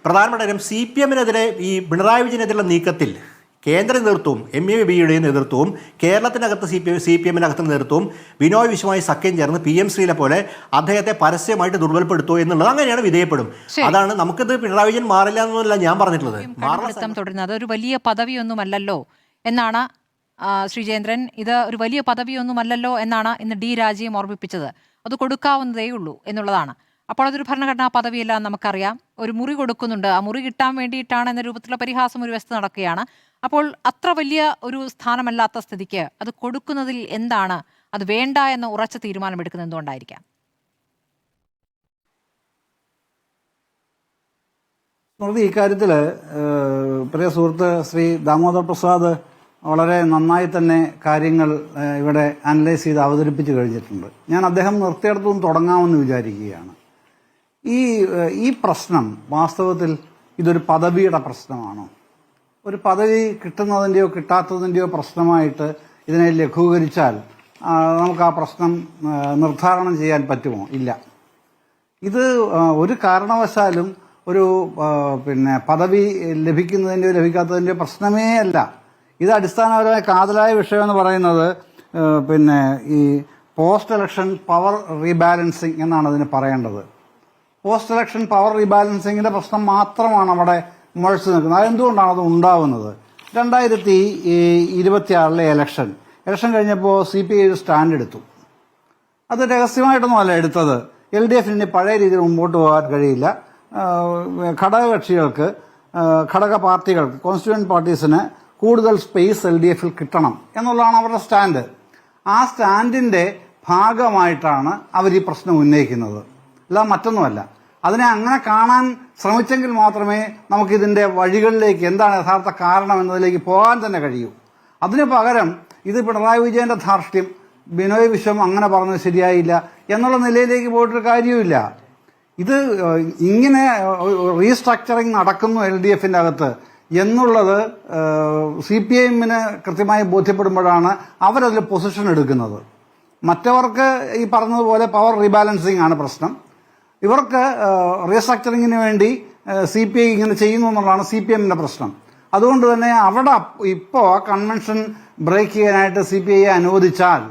പ്രധാനപ്പെട്ട കാര്യം, CPMനെതിരെ ഈ പിണറായി വിജയനെതിരെയുള്ള നീക്കത്തിൽ കേന്ദ്ര നേതൃത്വവും MABയുടെ നേതൃത്വവും കേരളത്തിനകത്ത് CPMനകത്ത് നേതൃത്വവും ബിനോയ് വിശ്വമായി സഖ്യം ചേർന്ന് PM-ശ്രീലെ പോലെ അദ്ദേഹത്തെ പരസ്യമായിട്ട് ദുർബലപ്പെടുത്തുമോ എന്നുള്ളത് അങ്ങനെയാണ് വിധേയപ്പെടും. അതാണ് നമുക്കിത് പിണറായി വിജയൻ മാറില്ല എന്നല്ല ഞാൻ പറഞ്ഞിട്ടുള്ളത്. തുടരുന്നത് ഒരു വലിയ പദവിയൊന്നുമല്ലല്ലോ എന്നാണ് ശ്രീജേന്ദ്രൻ. ഇത് ഒരു വലിയ പദവിയൊന്നുമല്ലല്ലോ എന്നാണ് ഇന്ന് D രാജയും ഓർമ്മിപ്പിച്ചത്. അത് കൊടുക്കാവുന്നതേ ഉള്ളൂ എന്നുള്ളതാണ്. അപ്പോൾ അതൊരു ഭരണഘടനാ പദവിയല്ല നമുക്കറിയാം. ഒരു മുറി കൊടുക്കുന്നുണ്ട്, ആ മുറി കിട്ടാൻ വേണ്ടിയിട്ടാണ് എന്ന രൂപത്തിലുള്ള പരിഹാസം ഒരു വശത്ത് നടക്കുകയാണ്. അപ്പോൾ അത്ര വലിയ ഒരു സ്ഥാനമല്ലാത്ത സ്ഥിതിക്ക് അത് കൊടുക്കുന്നതിൽ എന്താണ് അത് വേണ്ട എന്ന ഉറച്ച തീരുമാനമെടുക്കുന്നത് എന്തുകൊണ്ടായിരിക്കാം? ഇക്കാര്യത്തിൽ പ്രിയ സുഹൃത്ത് ശ്രീ ദാമോദർ പ്രസാദ് വളരെ നന്നായി തന്നെ കാര്യങ്ങൾ ഇവിടെ അനലൈസ് ചെയ്ത് അവതരിപ്പിച്ച് കഴിഞ്ഞിട്ടുണ്ട്. ഞാൻ അദ്ദേഹം നിർത്തിയിടത്തുനിന്ന് തുടങ്ങാമെന്ന് വിചാരിക്കുകയാണ്. ഈ പ്രശ്നം വാസ്തവത്തിൽ ഇതൊരു പദവിയുടെ പ്രശ്നമാണോ? ഒരു പദവി കിട്ടുന്നതിൻ്റെയോ കിട്ടാത്തതിൻ്റെയോ പ്രശ്നമായിട്ട് ഇതിനെ ലഘൂകരിച്ചാൽ നമുക്ക് ആ പ്രശ്നം നിർദ്ധാരണം ചെയ്യാൻ പറ്റുമോ? ഇല്ല. ഇത് ഒരു കാരണവശാലും ഒരു പദവി ലഭിക്കുന്നതിൻ്റെയോ ലഭിക്കാത്തതിൻ്റെയോ പ്രശ്നമേ അല്ല. ഇത് അടിസ്ഥാനപരമായ കാതലായ വിഷയമെന്ന് പറയുന്നത് ഈ പോസ്റ്റ് ഇലക്ഷൻ പവർ റീബാലൻസിങ് എന്നാണ് അതിന് പറയേണ്ടത്. പോസ്റ്റ് ഇലക്ഷൻ പവർ റീബാലൻസിങ്ങിന്റെ പ്രശ്നം മാത്രമാണ് അവിടെ മുഴച്ചു നിൽക്കുന്നത്. അതെന്തുകൊണ്ടാണ് അത് ഉണ്ടാവുന്നത്? 2026 ഇലക്ഷൻ കഴിഞ്ഞപ്പോൾ CPI ഒരു സ്റ്റാൻഡ് എടുത്തു. അത് രഹസ്യമായിട്ടൊന്നുമല്ല എടുത്തത്. LDFന് പഴയ രീതിയിൽ മുമ്പോട്ട് പോകാൻ കഴിയില്ല. ഘടകകക്ഷികൾക്ക്, ഘടക പാർട്ടികൾക്ക്, കോൺസ്റ്റിറ്റ്യൂവന്റ് പാർട്ടീസിന് കൂടുതൽ സ്പേസ് LDFൽ കിട്ടണം എന്നുള്ളതാണ് അവരുടെ സ്റ്റാൻഡ്. ആ സ്റ്റാൻഡിന്റെ ഭാഗമായിട്ടാണ് അവർ ഈ പ്രശ്നം ഉന്നയിക്കുന്നത്, അല്ല മറ്റൊന്നുമല്ല. അതിനെ അങ്ങനെ കാണാൻ ശ്രമിച്ചെങ്കിൽ മാത്രമേ നമുക്കിതിൻ്റെ വഴികളിലേക്ക്, എന്താണ് യഥാർത്ഥ കാരണം എന്നതിലേക്ക് പോകാൻ തന്നെ കഴിയൂ. അതിനു പകരം ഇത് പിണറായി വിജയന്റെ ധാർഷ്ട്യം, ബിനോയ് വിശ്വം അങ്ങനെ പറഞ്ഞത് ശരിയായില്ല എന്നുള്ള നിലയിലേക്ക് പോയിട്ടൊരു കാര്യവുമില്ല. ഇത് ഇങ്ങനെ റീസ്ട്രക്ചറിങ് നടക്കുന്നു LDFന്റെ അകത്ത് എന്നുള്ളത് CPIന് കൃത്യമായി ബോധ്യപ്പെടുമ്പോഴാണ് അവരതിൽ പൊസിഷൻ എടുക്കുന്നത്. മറ്റവർക്ക് ഈ പറഞ്ഞതുപോലെ പവർ റീബാലൻസിങ് ആണ് പ്രശ്നം. ഇവർക്ക് റീസ്ട്രക്ചറിങ്ങിന് വേണ്ടി CPI ഇങ്ങനെ ചെയ്യുന്നു എന്നുള്ളതാണ് CPMന്റെ പ്രശ്നം. അതുകൊണ്ട് തന്നെ അവിടെ ഇപ്പോൾ ആ കൺവെൻഷൻ ബ്രേക്ക് ചെയ്യാനായിട്ട് CPIയെ അനുവദിച്ചാൽ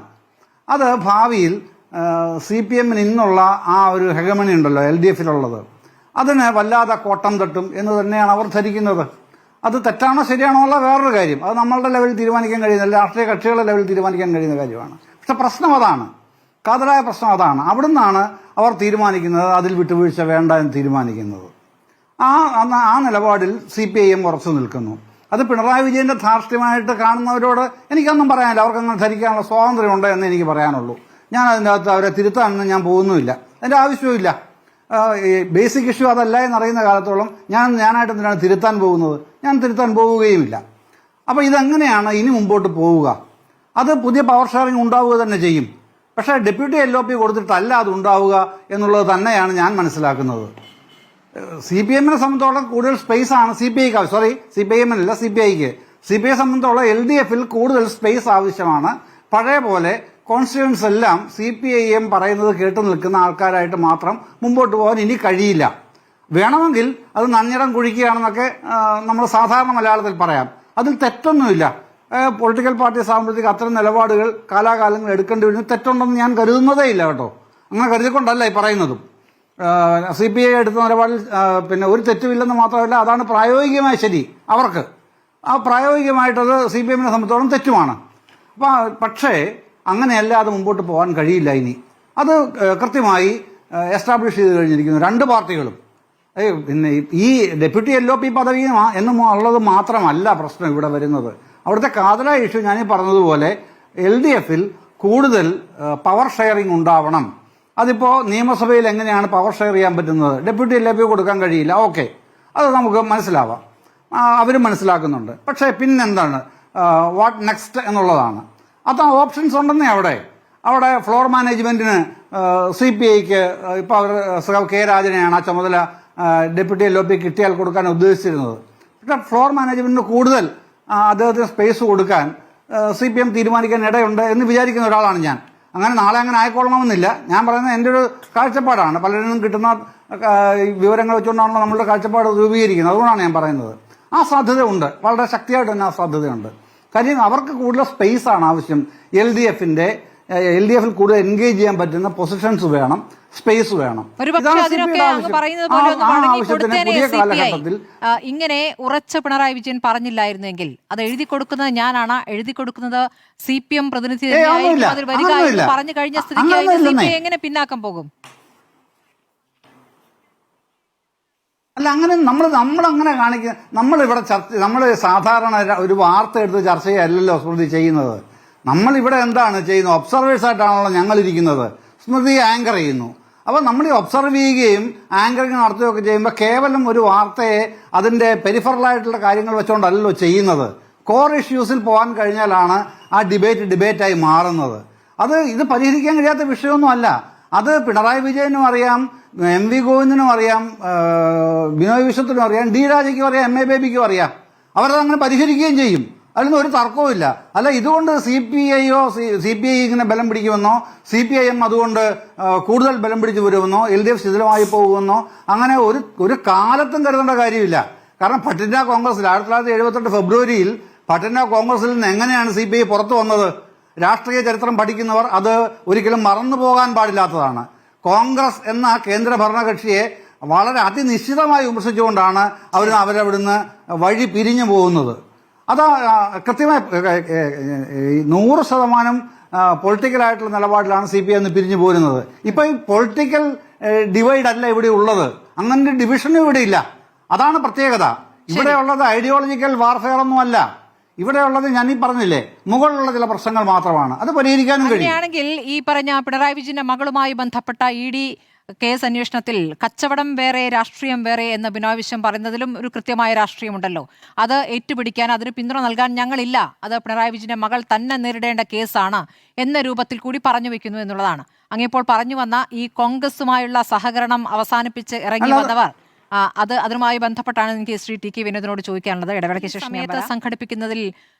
അത് ഭാവിയിൽ CPMന് ഇന്നുള്ള ആ ഒരു ഹെഗമണി ഉണ്ടല്ലോ LDFലുള്ളത്, അതിന് വല്ലാതെ കോട്ടം തട്ടും എന്ന് തന്നെയാണ് അവർ ധരിക്കുന്നത്. അത് തെറ്റാണോ ശരിയാണോ ഉള്ള വേറൊരു കാര്യം. അത് നമ്മളുടെ ലെവലിൽ തീരുമാനിക്കാൻ കഴിയുന്ന, രാഷ്ട്രീയ കക്ഷികളുടെ ലെവലിൽ തീരുമാനിക്കാൻ കഴിയുന്ന കാര്യമാണ്. പക്ഷെ പ്രശ്നം അതാണ്, കാതലായ പ്രശ്നം അതാണ്. അവിടുന്നാണ് അവർ തീരുമാനിക്കുന്നത്, അതിൽ വിട്ടുവീഴ്ച വേണ്ട എന്ന് തീരുമാനിക്കുന്നത്. ആ നിലപാടിൽ CPIM ഉറച്ചു നിൽക്കുന്നു. അത് പിണറായി വിജയന്റെ ധാർഷ്ട്യമായിട്ട് കാണുന്നവരോട് എനിക്കൊന്നും പറയാനില്ല. അവർക്കങ്ങനെ ധരിക്കാനുള്ള സ്വാതന്ത്ര്യമുണ്ട് എന്ന് എനിക്ക് പറയാനുള്ളൂ. ഞാൻ അതിൻ്റെ അകത്ത് അവരെ തിരുത്താനൊന്നും ഞാൻ പോകുന്നുമില്ല, അതിൻ്റെ ആവശ്യവുമില്ല. ബേസിക് ഇഷ്യൂ അതല്ല എന്നറിയുന്ന കാലത്തോളം ഞാനായിട്ട് എന്തിനാണ് തിരുത്താൻ പോകുന്നത്? ഞാൻ തിരുത്താൻ പോവുകയുമില്ല. അപ്പോൾ ഇതെങ്ങനെയാണ് ഇനി മുമ്പോട്ട് പോവുക? അത് പുതിയ പവർ ഷെയറിംഗ് ഉണ്ടാവുക തന്നെ ചെയ്യും. പക്ഷേ ഡെപ്യൂട്ടി LOP കൊടുത്തിട്ടല്ല അത് ഉണ്ടാവുക എന്നുള്ളത് തന്നെയാണ് ഞാൻ മനസ്സിലാക്കുന്നത്. CPM-നെ സംബന്ധിച്ചോളം കൂടുതൽ സ്പേസ് ആണ് CPI-ക്ക്, സോറി CPIM-അല്ല CPI-ക്ക്. CPI സംബന്ധിച്ചോളം LDF-ൽ കൂടുതൽ സ്പേസ് ആവശ്യമാണ്. പഴയ പോലെ കോൺസ്റ്റിറ്റ്യൂൻസ് എല്ലാം CPIM പറയുന്നത് കേട്ടു നിൽക്കുന്ന ആൾക്കാരായിട്ട് മാത്രം മുമ്പോട്ട് പോകാൻ ഇനി കഴിയില്ല. വേണമെങ്കിൽ അത് നഞ്ഞിടം കുഴിക്കുകയാണെന്നൊക്കെ നമ്മൾ സാധാരണ മലയാളത്തിൽ പറയാം. അതിൽ തെറ്റൊന്നുമില്ല. പൊളിറ്റിക്കൽ പാർട്ടീസ് ആകുമ്പോഴത്തേക്ക് അത്തരം നിലപാടുകൾ കാലാകാലങ്ങൾ എടുക്കേണ്ടി വരുന്ന തെറ്റുണ്ടെന്ന് ഞാൻ കരുതുന്നതേ ഇല്ല കേട്ടോ. അങ്ങനെ കരുതിക്കൊണ്ടല്ല ഈ പറയുന്നതും. CPI എടുത്ത നിലപാടിൽ പിന്നെ ഒരു തെറ്റുമില്ലെന്ന് മാത്രമല്ല, അതാണ് പ്രായോഗികമായ ശരി അവർക്ക്. ആ പ്രായോഗികമായിട്ടത് CPM-നെ സംബന്ധിച്ചോളം തെറ്റുമാണ്. പക്ഷേ അങ്ങനെയല്ല, അത് മുമ്പോട്ട് പോകാൻ കഴിയില്ല ഇനി. അത് കൃത്യമായി എസ്റ്റാബ്ലിഷ് ചെയ്ത് കഴിഞ്ഞിരിക്കുന്നു രണ്ട് പാർട്ടികളും. പിന്നെ ഈ ഡെപ്യൂട്ടി LOP പദവി എന്നുള്ളത് മാത്രമല്ല പ്രശ്നം ഇവിടെ വരുന്നത്. അവിടുത്തെ കാതല ഇഷ്യൂ ഞാനീ പറഞ്ഞതുപോലെ LDF-ൽ കൂടുതൽ പവർ ഷെയറിംഗ് ഉണ്ടാവണം. അതിപ്പോൾ നിയമസഭയിൽ എങ്ങനെയാണ് പവർ ഷെയർ ചെയ്യാൻ പറ്റുന്നത്? ഡെപ്യൂട്ടി LOP കൊടുക്കാൻ കഴിയില്ല, ഓക്കെ, അത് നമുക്ക് മനസ്സിലാവാം, അവരും മനസ്സിലാക്കുന്നുണ്ട്. പക്ഷേ പിന്നെന്താണ് വാട്ട് നെക്സ്റ്റ് എന്നുള്ളതാണ്. അത് ഓപ്ഷൻസ് ഉണ്ടെന്നേ അവിടെ ഫ്ലോർ മാനേജ്മെന്റിന് CPI-ക്ക് ഇപ്പോൾ അവർ K. രാജനെയാണ് ആ ചുമതല ഡെപ്യൂട്ടി LOP കിട്ടിയാൽ കൊടുക്കാൻ ഉദ്ദേശിച്ചിരുന്നത്. പക്ഷേ ഫ്ലോർ മാനേജ്മെന്റിന് കൂടുതൽ അദ്ദേഹത്തിന് സ്പേസ് കൊടുക്കാൻ CPM തീരുമാനിക്കാൻ ഇടയുണ്ട് എന്ന് വിചാരിക്കുന്ന ഒരാളാണ് ഞാൻ. അങ്ങനെ നാളെ അങ്ങനെ ആയിക്കൊള്ളണമെന്നില്ല. ഞാൻ പറയുന്നത് എൻ്റെ ഒരു കാഴ്ചപ്പാടാണ്. പലരിൽ നിന്നും കിട്ടുന്ന വിവരങ്ങൾ വെച്ചുകൊണ്ടാണല്ലോ നമ്മളുടെ കാഴ്ചപ്പാട് രൂപീകരിക്കുന്നത്. അതുകൊണ്ടാണ് ഞാൻ പറയുന്നത്. ആ സാധ്യത ഉണ്ട്, വളരെ ശക്തിയായിട്ട് തന്നെ ആ സാധ്യതയുണ്ട്. കാര്യം അവർക്ക് കൂടുതൽ സ്പേസ് ആണ് ആവശ്യം. LDF-ൽ കൂടുതൽ എൻഗേജ് ചെയ്യാൻ പറ്റുന്ന പൊസിഷൻസ് വേണം, സ്പേസ് വേണം. പുതിയ കാലഘട്ടത്തിൽ ഇങ്ങനെ ഉറച്ച പിണറായി വിജയൻ പറഞ്ഞില്ലായിരുന്നെങ്കിൽ അത് എഴുതി കൊടുക്കുന്നത് ഞാനാണ്, എഴുതി കൊടുക്കുന്നത് CPM പ്രതിനിധി പറഞ്ഞു കഴിഞ്ഞ സ്ഥിതിക്ക് CPI എങ്ങനെ പിന്നാക്കം പോകും? അല്ല, അങ്ങനെ നമ്മളങ്ങനെ കാണിക്കുക. നമ്മൾ സാധാരണ ഒരു വാർത്ത എടുത്ത് ചർച്ച ചെയ്യല്ലോ സ്മൃതി ചെയ്യുന്നത്. നമ്മളിവിടെ എന്താണ് ചെയ്യുന്നത്? ഒബ്സർവേഴ്സ് ആയിട്ടാണല്ലോ ഞങ്ങളിരിക്കുന്നത്. സ്മൃതി ആങ്കർ ചെയ്യുന്നു. അപ്പോൾ നമ്മൾ ഈ ഒബ്സർവ് ചെയ്യുകയും ആങ്കറിങ് നടത്തുകയൊക്കെ ചെയ്യുമ്പോൾ കേവലം ഒരു വാർത്തയെ അതിൻ്റെ പെരിഫറലായിട്ടുള്ള കാര്യങ്ങൾ വെച്ചുകൊണ്ടല്ലോ ചെയ്യുന്നത്. കോർ ഇഷ്യൂസിൽ പോകാൻ കഴിഞ്ഞാലാണ് ആ ഡിബേറ്റായി മാറുന്നത്. ഇത് പരിഹരിക്കാൻ കഴിയാത്ത വിഷയമൊന്നുമല്ല. അത് പിണറായി വിജയനും അറിയാം, MV ഗോവിന്ദനും അറിയാം, ബിനോയ് വിശ്വത്തിനും അറിയാം, D. രാജയ്ക്കും അറിയാം, MA ബേബിക്കും അറിയാം. അവരതങ്ങനെ പരിഹരിക്കുകയും ചെയ്യും. അതിലൊന്നും ഒരു തർക്കവുമില്ല. അല്ല, ഇതുകൊണ്ട് CPI ഇങ്ങനെ ബലം പിടിക്കുമെന്നോ CPIM അതുകൊണ്ട് കൂടുതൽ ബലം പിടിച്ചു വരുമെന്നോ LDF ശിഥിലമായി പോകുമെന്നോ അങ്ങനെ ഒരു കാലത്തും കരുതേണ്ട കാര്യമില്ല. കാരണം പട്ടിന കോൺഗ്രസിൽ 1978 ഫെബ്രുവരിയിൽ പട്ടിന കോൺഗ്രസിൽ നിന്ന് എങ്ങനെയാണ് CPI പുറത്തു വന്നത്? രാഷ്ട്രീയ ചരിത്രം പഠിക്കുന്നവർ അത് ഒരിക്കലും മറന്നു പോകാൻ പാടില്ലാത്തതാണ്. കോൺഗ്രസ് എന്ന കേന്ദ്ര ഭരണകക്ഷിയെ വളരെ അതിനിശ്ചിതമായി വിമർശിച്ചുകൊണ്ടാണ് അവരവിടുന്ന് വഴി പിരിഞ്ഞു പോകുന്നത്. അത് കൃത്യമായി 100% പൊളിറ്റിക്കലായിട്ടുള്ള നിലപാടിലാണ് CPI എന്ന് പിരിഞ്ഞു പോരുന്നത്. ഇപ്പൊ ഈ പൊളിറ്റിക്കൽ ഡിവൈഡ് അല്ല ഇവിടെ ഉള്ളത്, അങ്ങനെ ഡിവിഷനും ഇവിടെ ഇല്ല. അതാണ് പ്രത്യേകത. ഇവിടെ ഉള്ളത് ഐഡിയോളജിക്കൽ വാർഫെയർ ഒന്നുമല്ല. ഇവിടെ ഉള്ളത് ഞാൻ ഈ പറഞ്ഞില്ലേ, മുകളിലുള്ള ചില പ്രശ്നങ്ങൾ മാത്രമാണ്. അത് പരിഹരിക്കാനും കഴിയും. അങ്ങനെയാണെങ്കിൽ ഈ പറഞ്ഞ പിണറായി വിജയന്റെ മകളുമായി ബന്ധപ്പെട്ട ED കേസ് അന്വേഷണത്തിൽ കച്ചവടം വേറെ രാഷ്ട്രീയം വേറെ എന്ന് ബിനോയ് വിശ്വം പറയുന്നതിലും ഒരു കൃത്യമായ രാഷ്ട്രീയമുണ്ടല്ലോ. അത് ഏറ്റുപിടിക്കാൻ, അതിന് പിന്തുണ നൽകാൻ ഞങ്ങളില്ല, അത് പിണറായി വിജയന്റെ മകൾ തന്നെ നേരിടേണ്ട കേസാണ് എന്ന രൂപത്തിൽ കൂടി പറഞ്ഞു വെക്കുന്നു എന്നുള്ളതാണ്. അങ്ങിപ്പോൾ പറഞ്ഞു വന്ന ഈ കോൺഗ്രസുമായുള്ള സഹകരണം അവസാനിപ്പിച്ച് ഇറങ്ങി വന്നവർ, അതുമായി ബന്ധപ്പെട്ടാണ് എനിക്ക് ശ്രീ TK വിനോദിനോട് ചോദിക്കാനുള്ളത്. ഇടവേളയ്ക്ക് ശേഷം സംഘടിപ്പിക്കുന്നതിൽ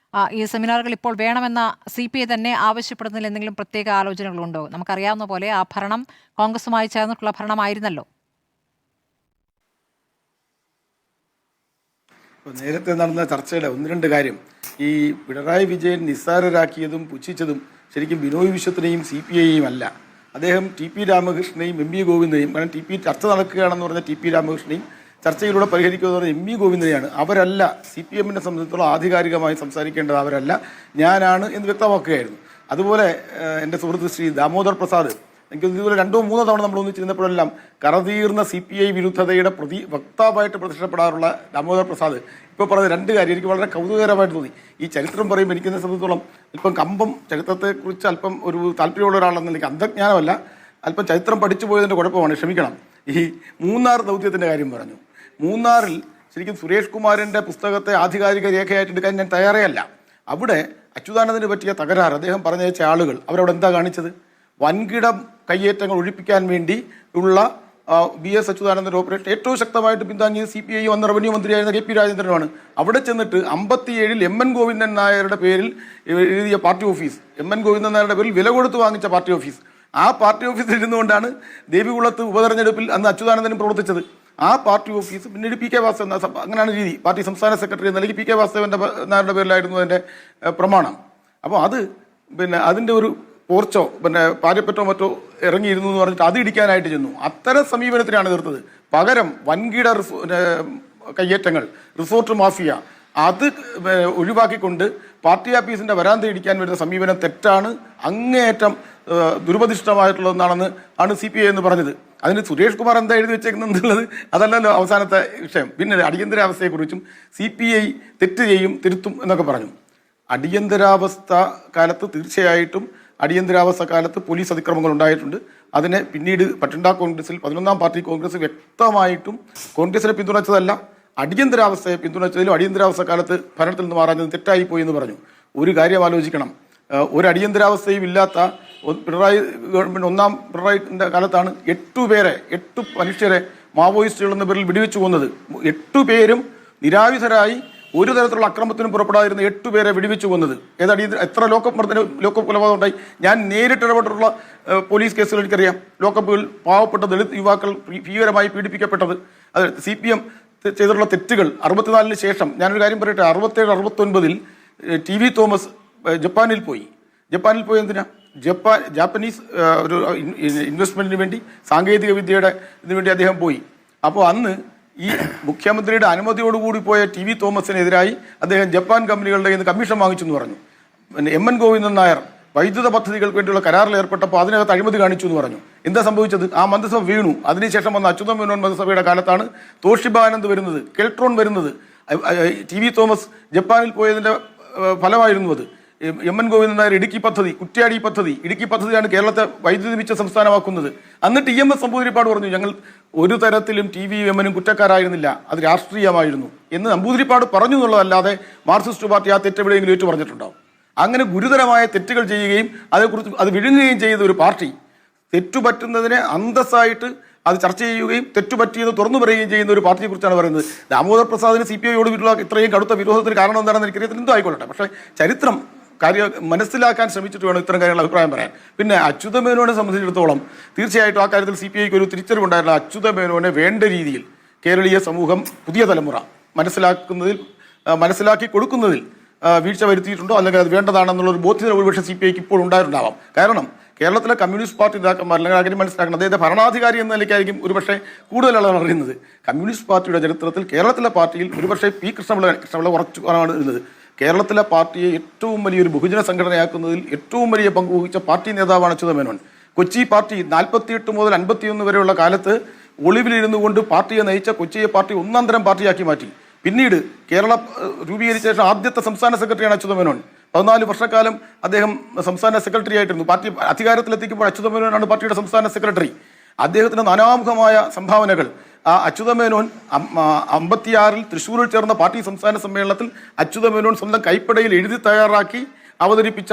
ഈ സെമിനാറുകൾ ഇപ്പോൾ വേണമെന്ന CPI തന്നെ ആവശ്യപ്പെടുന്നതിൽ എന്തെങ്കിലും പ്രത്യേക ആലോചനകളുണ്ടോ? നമുക്കറിയാവുന്ന പോലെ ആ ഭരണം കോൺഗ്രസുമായി ചേർന്നിട്ടുള്ള ഭരണമായിരുന്നല്ലോ. നേരത്തെ നടന്ന ചർച്ചയുടെ 1-2 കാര്യം, ഈ പിണറായി വിജയൻ നിസ്സാരരാക്കിയതും പുച്ഛിച്ചതും ശരിക്കും ബിനോയ് വിശ്വത്തിനെയും CPIയെയും അല്ല, അദ്ദേഹം TP രാമകൃഷ്ണനെയും MV ഗോവിന്ദനെയും, കാരണം ചർച്ച നടക്കുകയാണെന്ന് പറഞ്ഞ TP രാമകൃഷ്ണനെയും ചർച്ചയിലൂടെ പരിഹരിക്കുമെന്ന് പറഞ്ഞ MV ഗോവിന്ദനെയാണ്. അവരല്ല CPM-നെ സംബന്ധിച്ചിടത്തോളം ആധികാരികമായി സംസാരിക്കേണ്ടത്, അവരല്ല, ഞാനാണ് എന്ന് വ്യക്തമാക്കുകയായിരുന്നു. അതുപോലെ എൻ്റെ സുഹൃത്ത് ശ്രീ ദാമോദർ പ്രസാദ്, എനിക്ക് ഇതുപോലെ 2-3 തവണ നമ്മൾ ഒന്നിച്ചിരുന്നപ്പോഴെല്ലാം കറതീർന്ന CPI വിരുദ്ധതയുടെ വക്താവായിട്ട് പ്രതിഷ്ഠപ്പെടാറുള്ള ദാമോദർ പ്രസാദ് ഇപ്പോൾ പറഞ്ഞ 2 കാര്യം എനിക്ക് വളരെ കൗതുകകരമായിട്ട് തോന്നി. ഈ ചരിത്രം പറയുമ്പോൾ എനിക്കെന്നെ സംബന്ധിച്ചിടത്തോളം അല്പം കമ്പം, ചരിത്രത്തെക്കുറിച്ച് അല്പം ഒരു താല്പര്യമുള്ള ഒരാളെന്ന് എനിക്ക് അന്ധജ്ഞാനമല്ല, അല്പം ചരിത്രം പഠിച്ചു പോയതിൻ്റെ കുഴപ്പമാണ്, ക്ഷമിക്കണം. ഈ മൂന്നാർ ദൗത്യത്തിൻ്റെ കാര്യം പറഞ്ഞു. മൂന്നാറിൽ ശരിക്കും സുരേഷ് കുമാറിൻ്റെ പുസ്തകത്തെ ആധികാരിക രേഖയായിട്ട് എടുക്കാൻ ഞാൻ തയ്യാറേ അല്ല. അവിടെ അച്യുതാനന്ദന് പറ്റിയ തകരാറ് അദ്ദേഹം പറഞ്ഞയച്ച ആളുകൾ അവരവിടെ എന്താ കാണിച്ചത്? വൻകിട കയ്യേറ്റങ്ങൾ ഒഴിപ്പിക്കാൻ വേണ്ടി ഉള്ള BS അച്യുതാനന്ദൻ്റെ ഓപ്പറേഷൻ ഏറ്റവും ശക്തമായിട്ട് പിന്താങ്ങിയത് CPI അന്ന് റവന്യൂ മന്ത്രിയായിരുന്ന KP രാജേന്ദ്രനുമാണ്. അവിടെ ചെന്നിട്ട് 57 MN ഗോവിന്ദൻ നായരുടെ പേരിൽ എഴുതിയ പാർട്ടി ഓഫീസ്, MN ഗോവിന്ദൻ നായരുടെ പേരിൽ വില കൊടുത്ത് വാങ്ങിച്ച പാർട്ടി ഓഫീസ്, ആ പാർട്ടി ഓഫീസിൽ ഇരുന്നുകൊണ്ടാണ് ദേവികുളത്ത് ഉപതെരഞ്ഞെടുപ്പിൽ അന്ന് അച്യുതാനന്ദനും പ്രവർത്തിച്ചത്. ആ പാർട്ടി ഓഫീസ് പിന്നീട് PK വാസുദേവൻ, അങ്ങനെയാണ് രീതി, പാർട്ടി സംസ്ഥാന സെക്രട്ടറി എന്ന നിലയ്ക്ക് PK വാസുദേവൻ്റെ നായരുടെ പേരിലായിരുന്നു അതിൻ്റെ പ്രമാണം. അപ്പോൾ അത് പിന്നെ അതിൻ്റെ ഒരു പോർച്ചോ പാര്യപ്പറ്റോ മറ്റോ ഇറങ്ങിയിരുന്നു എന്ന് പറഞ്ഞിട്ട് അത് ഇടിക്കാനായിട്ട് ചെന്നു. അത്തരം സമീപനത്തിനാണ് എതിർത്തത്. പകരം വൻകിട കയ്യേറ്റങ്ങൾ, റിസോർട്ട് മാഫിയ, അത് ഒഴിവാക്കിക്കൊണ്ട് പാർട്ടി ആഫീസിന്റെ വരാന്ത ഇടിക്കാൻ വരുന്ന സമീപനം തെറ്റാണ്, അങ്ങേയറ്റം ദുരുപദിഷ്ടമായിട്ടുള്ളതെന്നാണെന്ന് CPI എന്ന് പറഞ്ഞത്. അതിന് സുരേഷ് കുമാർ എന്താ എഴുതി വെച്ചേക്കുന്നുള്ളത് അതല്ലല്ലോ അവസാനത്തെ വിഷയം. പിന്നെ അടിയന്തരാവസ്ഥയെക്കുറിച്ചും CPI തെറ്റ് ചെയ്യും തിരുത്തും എന്നൊക്കെ പറഞ്ഞു. അടിയന്തരാവസ്ഥ കാലത്ത് തീർച്ചയായിട്ടും അടിയന്തരാവസ്ഥ കാലത്ത് പോലീസ് അതിക്രമങ്ങൾ ഉണ്ടായിട്ടുണ്ട്. അതിനെ പിന്നീട് പട്ടിണ്ട കോൺഗ്രസിൽ 11ാം പാർട്ടി കോൺഗ്രസ് വ്യക്തമായിട്ടും കോൺഗ്രസിനെ പിന്തുണച്ചതല്ല, അടിയന്തരാവസ്ഥയെ പിന്തുണച്ചതിലും അടിയന്തരാവസ്ഥ കാലത്ത് ഭരണത്തിൽ നിന്ന് മാറാഞ്ഞത് തെറ്റായി പോയി എന്ന് പറഞ്ഞു. ഒരു കാര്യം ആലോചിക്കണം, ഒരു അടിയന്തരാവസ്ഥയും ഇല്ലാത്ത പിണറായി ഗവൺമെന്റ്, ഒന്നാം പിണറായിന്റെ കാലത്താണ് 8 മനുഷ്യരെ മാവോയിസ്റ്റുകൾ എന്ന പേരിൽ വെടിവെച്ചു കൊന്നത്. 8 പേരും നിരായുധരായി ഒരു തരത്തിലുള്ള അക്രമത്തിനും പുറപ്പെടാതിരുന്ന 8 പേരെ വെടിവെച്ചു കൊന്നത്. എത്ര ലോക്കപ്പ് കൊലപാതകം ഉണ്ടായി? ഞാൻ നേരിട്ട് ഇടപെട്ടിട്ടുള്ള പോലീസ് കേസുകൾ എനിക്കറിയാം. ലോക്കപ്പുകൾ പാവപ്പെട്ട ദളിത് യുവാക്കൾ ഭീകരമായി പീഡിപ്പിക്കപ്പെട്ടത്. അത് CPM ചെയ്തിട്ടുള്ള തെറ്റുകൾ 64 ശേഷം. ഞാനൊരു കാര്യം പറയട്ടെ, 67-69 TV തോമസ് ജപ്പാനിൽ പോയി എന്തിനാ? ജാപ്പനീസ് ഒരു ഇൻവെസ്റ്റ്മെന്റിന് വേണ്ടി, സാങ്കേതിക വിദ്യയുടെ ഇതിനു വേണ്ടി അദ്ദേഹം പോയി. അപ്പോൾ അന്ന് ഈ മുഖ്യമന്ത്രിയുടെ അനുമതിയോടുകൂടി പോയ TV തോമസിനെതിരായി അദ്ദേഹം ജപ്പാൻ കമ്പനികളുടെ കയ്യിൽ നിന്ന് കമ്മീഷൻ വാങ്ങിച്ചു എന്ന് പറഞ്ഞു. MN ഗോവിന്ദൻ നായർ വൈദ്യുത പദ്ധതികൾക്ക് വേണ്ടിയുള്ള കരാറിൽ ഏർപ്പെട്ടപ്പോൾ അതിനകത്ത് അഴിമതി കാണിച്ചു എന്ന് പറഞ്ഞു. എന്താ സംഭവിച്ചത്? ആ മന്ത്രിസഭ വീണു. അതിനുശേഷം വന്ന അച്യുത മേനോൻ മന്ത്രിസഭയുടെ കാലത്താണ് തോഷിബാനന്ദ് വരുന്നത്, കെൽട്രോൺ വരുന്നത്. TV തോമസ് ജപ്പാനിൽ പോയതിന്റെ ഫലമായിരുന്നു അത്. MN ഗോവിന്ദൻ നായർ ഇടുക്കി പദ്ധതിയാണ് കേരളത്തെ വൈദ്യുതി മിച്ച സംസ്ഥാനമാക്കുന്നത്. എന്നിട്ട് EMS നമ്പൂതിരിപ്പാട് പറഞ്ഞു, ഞങ്ങൾ ഒരു തരത്തിലും TV MNനും കുറ്റക്കാരായിരുന്നില്ല, അത് രാഷ്ട്രീയമായിരുന്നു എന്ന് നമ്പൂതിരിപ്പാട് പറഞ്ഞു എന്നുള്ളതല്ലാതെ മാർക്സിസ്റ്റ് പാർട്ടി ആ തെറ്റെവിടെയെങ്കിലും ഏറ്റു പറഞ്ഞിട്ടുണ്ടാവും? അങ്ങനെ ഗുരുതരമായ തെറ്റുകൾ ചെയ്യുകയും അതേക്കുറിച്ച് അത് വിഴുങ്ങുകയും ചെയ്ത ഒരു പാർട്ടി തെറ്റുപറ്റുന്നതിനെ അന്തസ്സായിട്ട് അത് ചർച്ച ചെയ്യുകയും തെറ്റുപറ്റിയെന്ന് തുറന്നു പറയുകയും ചെയ്യുന്ന ഒരു പാർട്ടിയെ കുറിച്ചാണ് പറയുന്നത്. ദാമോദർ പ്രസാദിന് CPIയോട് ഇത്രയും കടുത്ത വിരോധത്തിന് കാരണം എന്താണെന്ന് എനിക്കറിയത്തിൽ എന്തോ ആയിക്കൊള്ളട്ടെ. പക്ഷേ ചരിത്രം മനസ്സിലാക്കാൻ ശ്രമിച്ചിട്ട് വേണം ഇത്തരം കാര്യങ്ങൾ അഭിപ്രായം പറയാൻ. പിന്നെ അച്യുത മേനോനെ സംബന്ധിച്ചിടത്തോളം തീർച്ചയായിട്ടും ആ കാര്യത്തിൽ CPIക്ക് ഒരു തിരിച്ചറിവുണ്ടായിരുന്ന അച്യുത മേനോനെ വേണ്ട രീതിയിൽ കേരളീയ സമൂഹം, പുതിയ തലമുറ മനസ്സിലാക്കി കൊടുക്കുന്നതിൽ വീഴ്ച വരുത്തിയിട്ടുണ്ടോ, അല്ലെങ്കിൽ അത് വേണ്ടതാണെന്നുള്ളൊരു ബോധ്യത ഒരുപക്ഷെ CPIക്ക് ഇപ്പോൾ ഉണ്ടായിട്ടുണ്ടാവാം. കാരണം കേരളത്തിലെ കമ്മ്യൂണിസ്റ്റ് പാർട്ടി നേതാക്കന്മാർ, അല്ലെങ്കിൽ കാര്യം മനസ്സിലാക്കണം, അദ്ദേഹത്തെ ഭരണാധികാരി എന്ന നിലയ്ക്കായിരിക്കും ഒരുപക്ഷെ കൂടുതൽ ആളുകൾ അറിയുന്നത്. കമ്മ്യൂണിസ്റ്റ് പാർട്ടിയുടെ ചരിത്രത്തിൽ കേരളത്തിലെ പാർട്ടിയിൽ ഒരുപക്ഷെ P. കൃഷ്ണപിള്ള ഉറച്ചാണ് ഇരുന്നത്. കേരളത്തിലെ പാർട്ടിയെ ഏറ്റവും വലിയൊരു ബഹുജന സംഘടനയാക്കുന്നതിൽ ഏറ്റവും വലിയ പങ്ക് വഹിച്ച പാർട്ടി നേതാവാണ് അച്യുത മേനോൻ. കൊച്ചി പാർട്ടി 48 മുതൽ 51 വരെയുള്ള കാലത്ത് ഒളിവിലിരുന്നു കൊണ്ട് പാർട്ടിയെ നയിച്ച കൊച്ചിയെ പാർട്ടി ഒന്നാം തരം പാർട്ടിയാക്കി മാറ്റി. പിന്നീട് കേരള രൂപീകരിച്ച ശേഷം ആദ്യത്തെ സംസ്ഥാന സെക്രട്ടറിയാണ് അച്യുത മേനോൻ. 14 വർഷക്കാലം അദ്ദേഹം സംസ്ഥാന സെക്രട്ടറി ആയിട്ടിരുന്നു. പാർട്ടി അധികാരത്തിലെത്തിക്കുമ്പോൾ അച്യുത മേനോനാണ് പാർട്ടിയുടെ സംസ്ഥാന സെക്രട്ടറി. അദ്ദേഹത്തിന് നാനാമുഖമായ സംഭാവനകൾ. ആ അച്യുത മേനോൻ 56 തൃശ്ശൂരിൽ ചേർന്ന പാർട്ടി സംസ്ഥാന സമ്മേളനത്തിൽ അച്യുത മേനോൻ സ്വന്തം കൈപ്പടയിൽ എഴുതി തയ്യാറാക്കി അവതരിപ്പിച്ച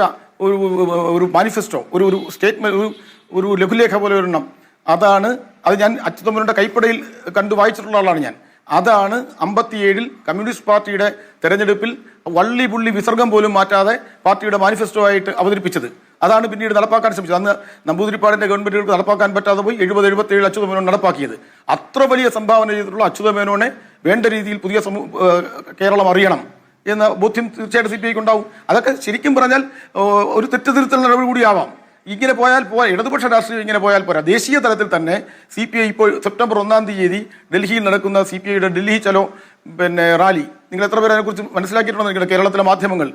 ഒരു മാനിഫെസ്റ്റോ, ഒരു സ്റ്റേറ്റ്മെന്റ്, ഒരു ലഘുലേഖ പോലെ ഒരെണ്ണം, അത് ഞാൻ അച്യുത മേനോന്റെ കൈപ്പടയിൽ കണ്ടു വായിച്ചിട്ടുള്ള ആളാണ് ഞാൻ. അതാണ് 57 കമ്മ്യൂണിസ്റ്റ് പാർട്ടിയുടെ തെരഞ്ഞെടുപ്പിൽ വള്ളി പുള്ളി വിസർഗം പോലും മാറ്റാതെ പാർട്ടിയുടെ മാനിഫെസ്റ്റോ ആയിട്ട് അവതരിപ്പിച്ചത്. അതാണ് പിന്നീട് നടപ്പാക്കാൻ ശ്രമിച്ചത്. അന്ന് നമ്പൂതിരിപ്പാടിന്റെ ഗവൺമെന്റുകൾക്ക് നടപ്പാക്കാൻ പറ്റാതെ പോയി 70-77 അച്യുത മേനോൻ നടപ്പാക്കിയത്. അത്ര വലിയ സംഭാവന ചെയ്തിട്ടുള്ള അച്യുത മേനോനെ വേണ്ട രീതിയിൽ പുതിയ കേരളം അറിയണം എന്ന ബോധ്യം തീർച്ചയായിട്ടും CPIക്ക് ഉണ്ടാവും. അതൊക്കെ ശരിക്കും പറഞ്ഞാൽ ഒരു തെറ്റുതിരുത്തൽ നടപടി കൂടിയാവാം. ഇങ്ങനെ പോയാൽ ഇടതുപക്ഷ രാഷ്ട്രീയം ഇങ്ങനെ പോയാൽ പോരാ. ദേശീയ തലത്തിൽ തന്നെ CPI ഇപ്പോൾ സെപ്റ്റംബർ 1-ാം തീയതി ഡൽഹിയിൽ നടക്കുന്ന CPIയുടെ ഡൽഹി ചലോ റാലി, നിങ്ങൾ എത്ര പേരെ അതിനെക്കുറിച്ച് മനസ്സിലാക്കിയിട്ടുണ്ടോ നിങ്ങളുടെ കേരളത്തിലെ മാധ്യമങ്ങൾ?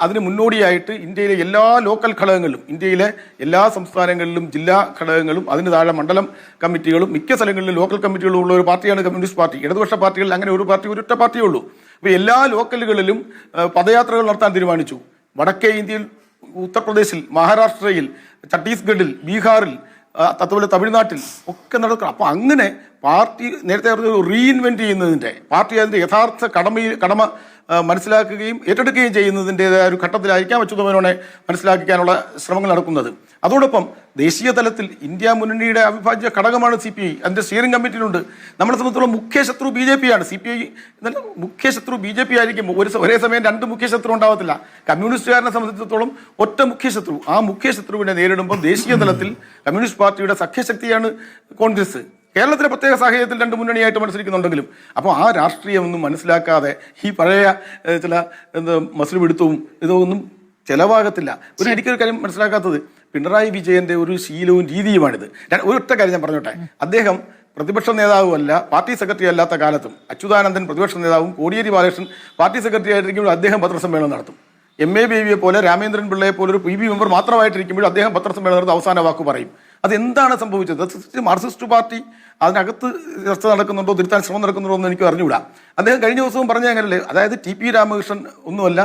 അതിന് മുന്നോടിയായിട്ട് ഇന്ത്യയിലെ എല്ലാ ലോക്കൽ ഘടകങ്ങളിലും, ഇന്ത്യയിലെ എല്ലാ സംസ്ഥാനങ്ങളിലും ജില്ലാ ഘടകങ്ങളും അതിന് താഴെ മണ്ഡലം കമ്മിറ്റികളും മിക്ക സ്ഥലങ്ങളിലും ലോക്കൽ കമ്മിറ്റികളും ഉള്ള ഒരു പാർട്ടിയാണ് കമ്മ്യൂണിസ്റ്റ് പാർട്ടി. ഇടതുപക്ഷ പാർട്ടികളിൽ അങ്ങനെ ഒരൊറ്റ പാർട്ടിയേ ഉള്ളൂ. അപ്പോൾ എല്ലാ ലോക്കലുകളിലും പദയാത്രകൾ നടത്താൻ തീരുമാനിച്ചു. വടക്കേ ഇന്ത്യയിൽ, ഉത്തർപ്രദേശിൽ, മഹാരാഷ്ട്രയിൽ, ഛത്തീസ്ഗഡിൽ, ബീഹാറിൽ, അതുപോലെ തമിഴ്നാട്ടിൽ ഒക്കെ നടക്കണം. അപ്പോൾ അങ്ങനെ പാർട്ടി നേരത്തെ പറഞ്ഞ റീഇൻവെന്റ് ചെയ്യുന്നതിൻ്റെ പാർട്ടി അതിൻ്റെ യഥാർത്ഥ കടമ മനസ്സിലാക്കുകയും ഏറ്റെടുക്കുകയും ചെയ്യുന്നതിൻ്റെതായ ഒരു ഘട്ടത്തിലായിരിക്കാം അച്യുതമേനോനെ മനസ്സിലാക്കിക്കാനുള്ള ശ്രമങ്ങൾ നടക്കുന്നത്. അതോടൊപ്പം ദേശീയ തലത്തിൽ ഇന്ത്യ മുന്നണിയുടെ അവിഭാജ്യ ഘടകമാണ് CPI. അതിൻ്റെ സ്റ്റിയറിംഗ് കമ്മിറ്റിയിലുണ്ട്. നമ്മളെ സംബന്ധിച്ചുള്ള മുഖ്യ ശത്രു BJP ആണ്. CPI എന്നല്ല, മുഖ്യ ശത്രു BJP ആയിരിക്കും. ഒരേ സമയം രണ്ട് മുഖ്യ ശത്രു ഉണ്ടാവത്തില്ല. കമ്മ്യൂണിസ്റ്റുകാരനെ സംബന്ധിച്ചിടത്തോളം ഒറ്റ മുഖ്യ ശത്രു. ആ മുഖ്യ ശത്രുവിനെ നേരിടുമ്പോൾ ദേശീയ തലത്തിൽ കമ്മ്യൂണിസ്റ്റ് പാർട്ടിയുടെ സഖ്യശക്തിയാണ് കോൺഗ്രസ്. കേരളത്തിലെ പ്രത്യേക സാഹചര്യത്തിൽ രണ്ട് മുന്നണിയായിട്ട് മത്സരിക്കുന്നുണ്ടെങ്കിലും അപ്പോൾ ആ രാഷ്ട്രീയമൊന്നും മനസ്സിലാക്കാതെ ഈ പഴയ ചില മസിൽ പിടുത്തവും ഇതൊന്നും ചെലവാകത്തില്ല. എനിക്കൊരു കാര്യം മനസ്സിലാക്കാത്തത് പിണറായി വിജയന്റെ ഒരു ശീലവും രീതിയുമാണിത്. ഒരൊറ്റ കാര്യം ഞാൻ പറഞ്ഞോട്ടെ. അദ്ദേഹം പ്രതിപക്ഷ നേതാവുമല്ല, പാർട്ടി സെക്രട്ടറി അല്ലാത്ത കാലത്തും അച്യുതാനന്ദൻ പ്രതിപക്ഷ നേതാവും കോടിയേരി ബാലകൃഷ്ണൻ പാർട്ടി സെക്രട്ടറി ആയിരിക്കുമ്പോൾ അദ്ദേഹം പത്രസമ്മേളനം നടത്തും. MA ബേബിയെ പോലെ രാമേന്ദ്രൻ പിള്ളയെ പോലെ ഒരു PB മെമ്പർ മാത്രമായിട്ടിരിക്കുമ്പോൾ അദ്ദേഹം പത്രസമ്മേളനം നടത്തി അവസാന വാക്ക് പറയും. അതെന്താണ് സംഭവിച്ചത്? മാർക്സിസ്റ്റ് പാർട്ടി അതിനകത്ത് ചർച്ച നടക്കുന്നുണ്ടോ, തിരുത്താൻ ശ്രമം നടക്കുന്നുണ്ടോ എന്ന് എനിക്ക് അറിഞ്ഞുകൂടാ. അദ്ദേഹം കഴിഞ്ഞ ദിവസവും പറഞ്ഞ അങ്ങനല്ലേ, അതായത് TP രാമകൃഷ്ണൻ ഒന്നുമല്ല,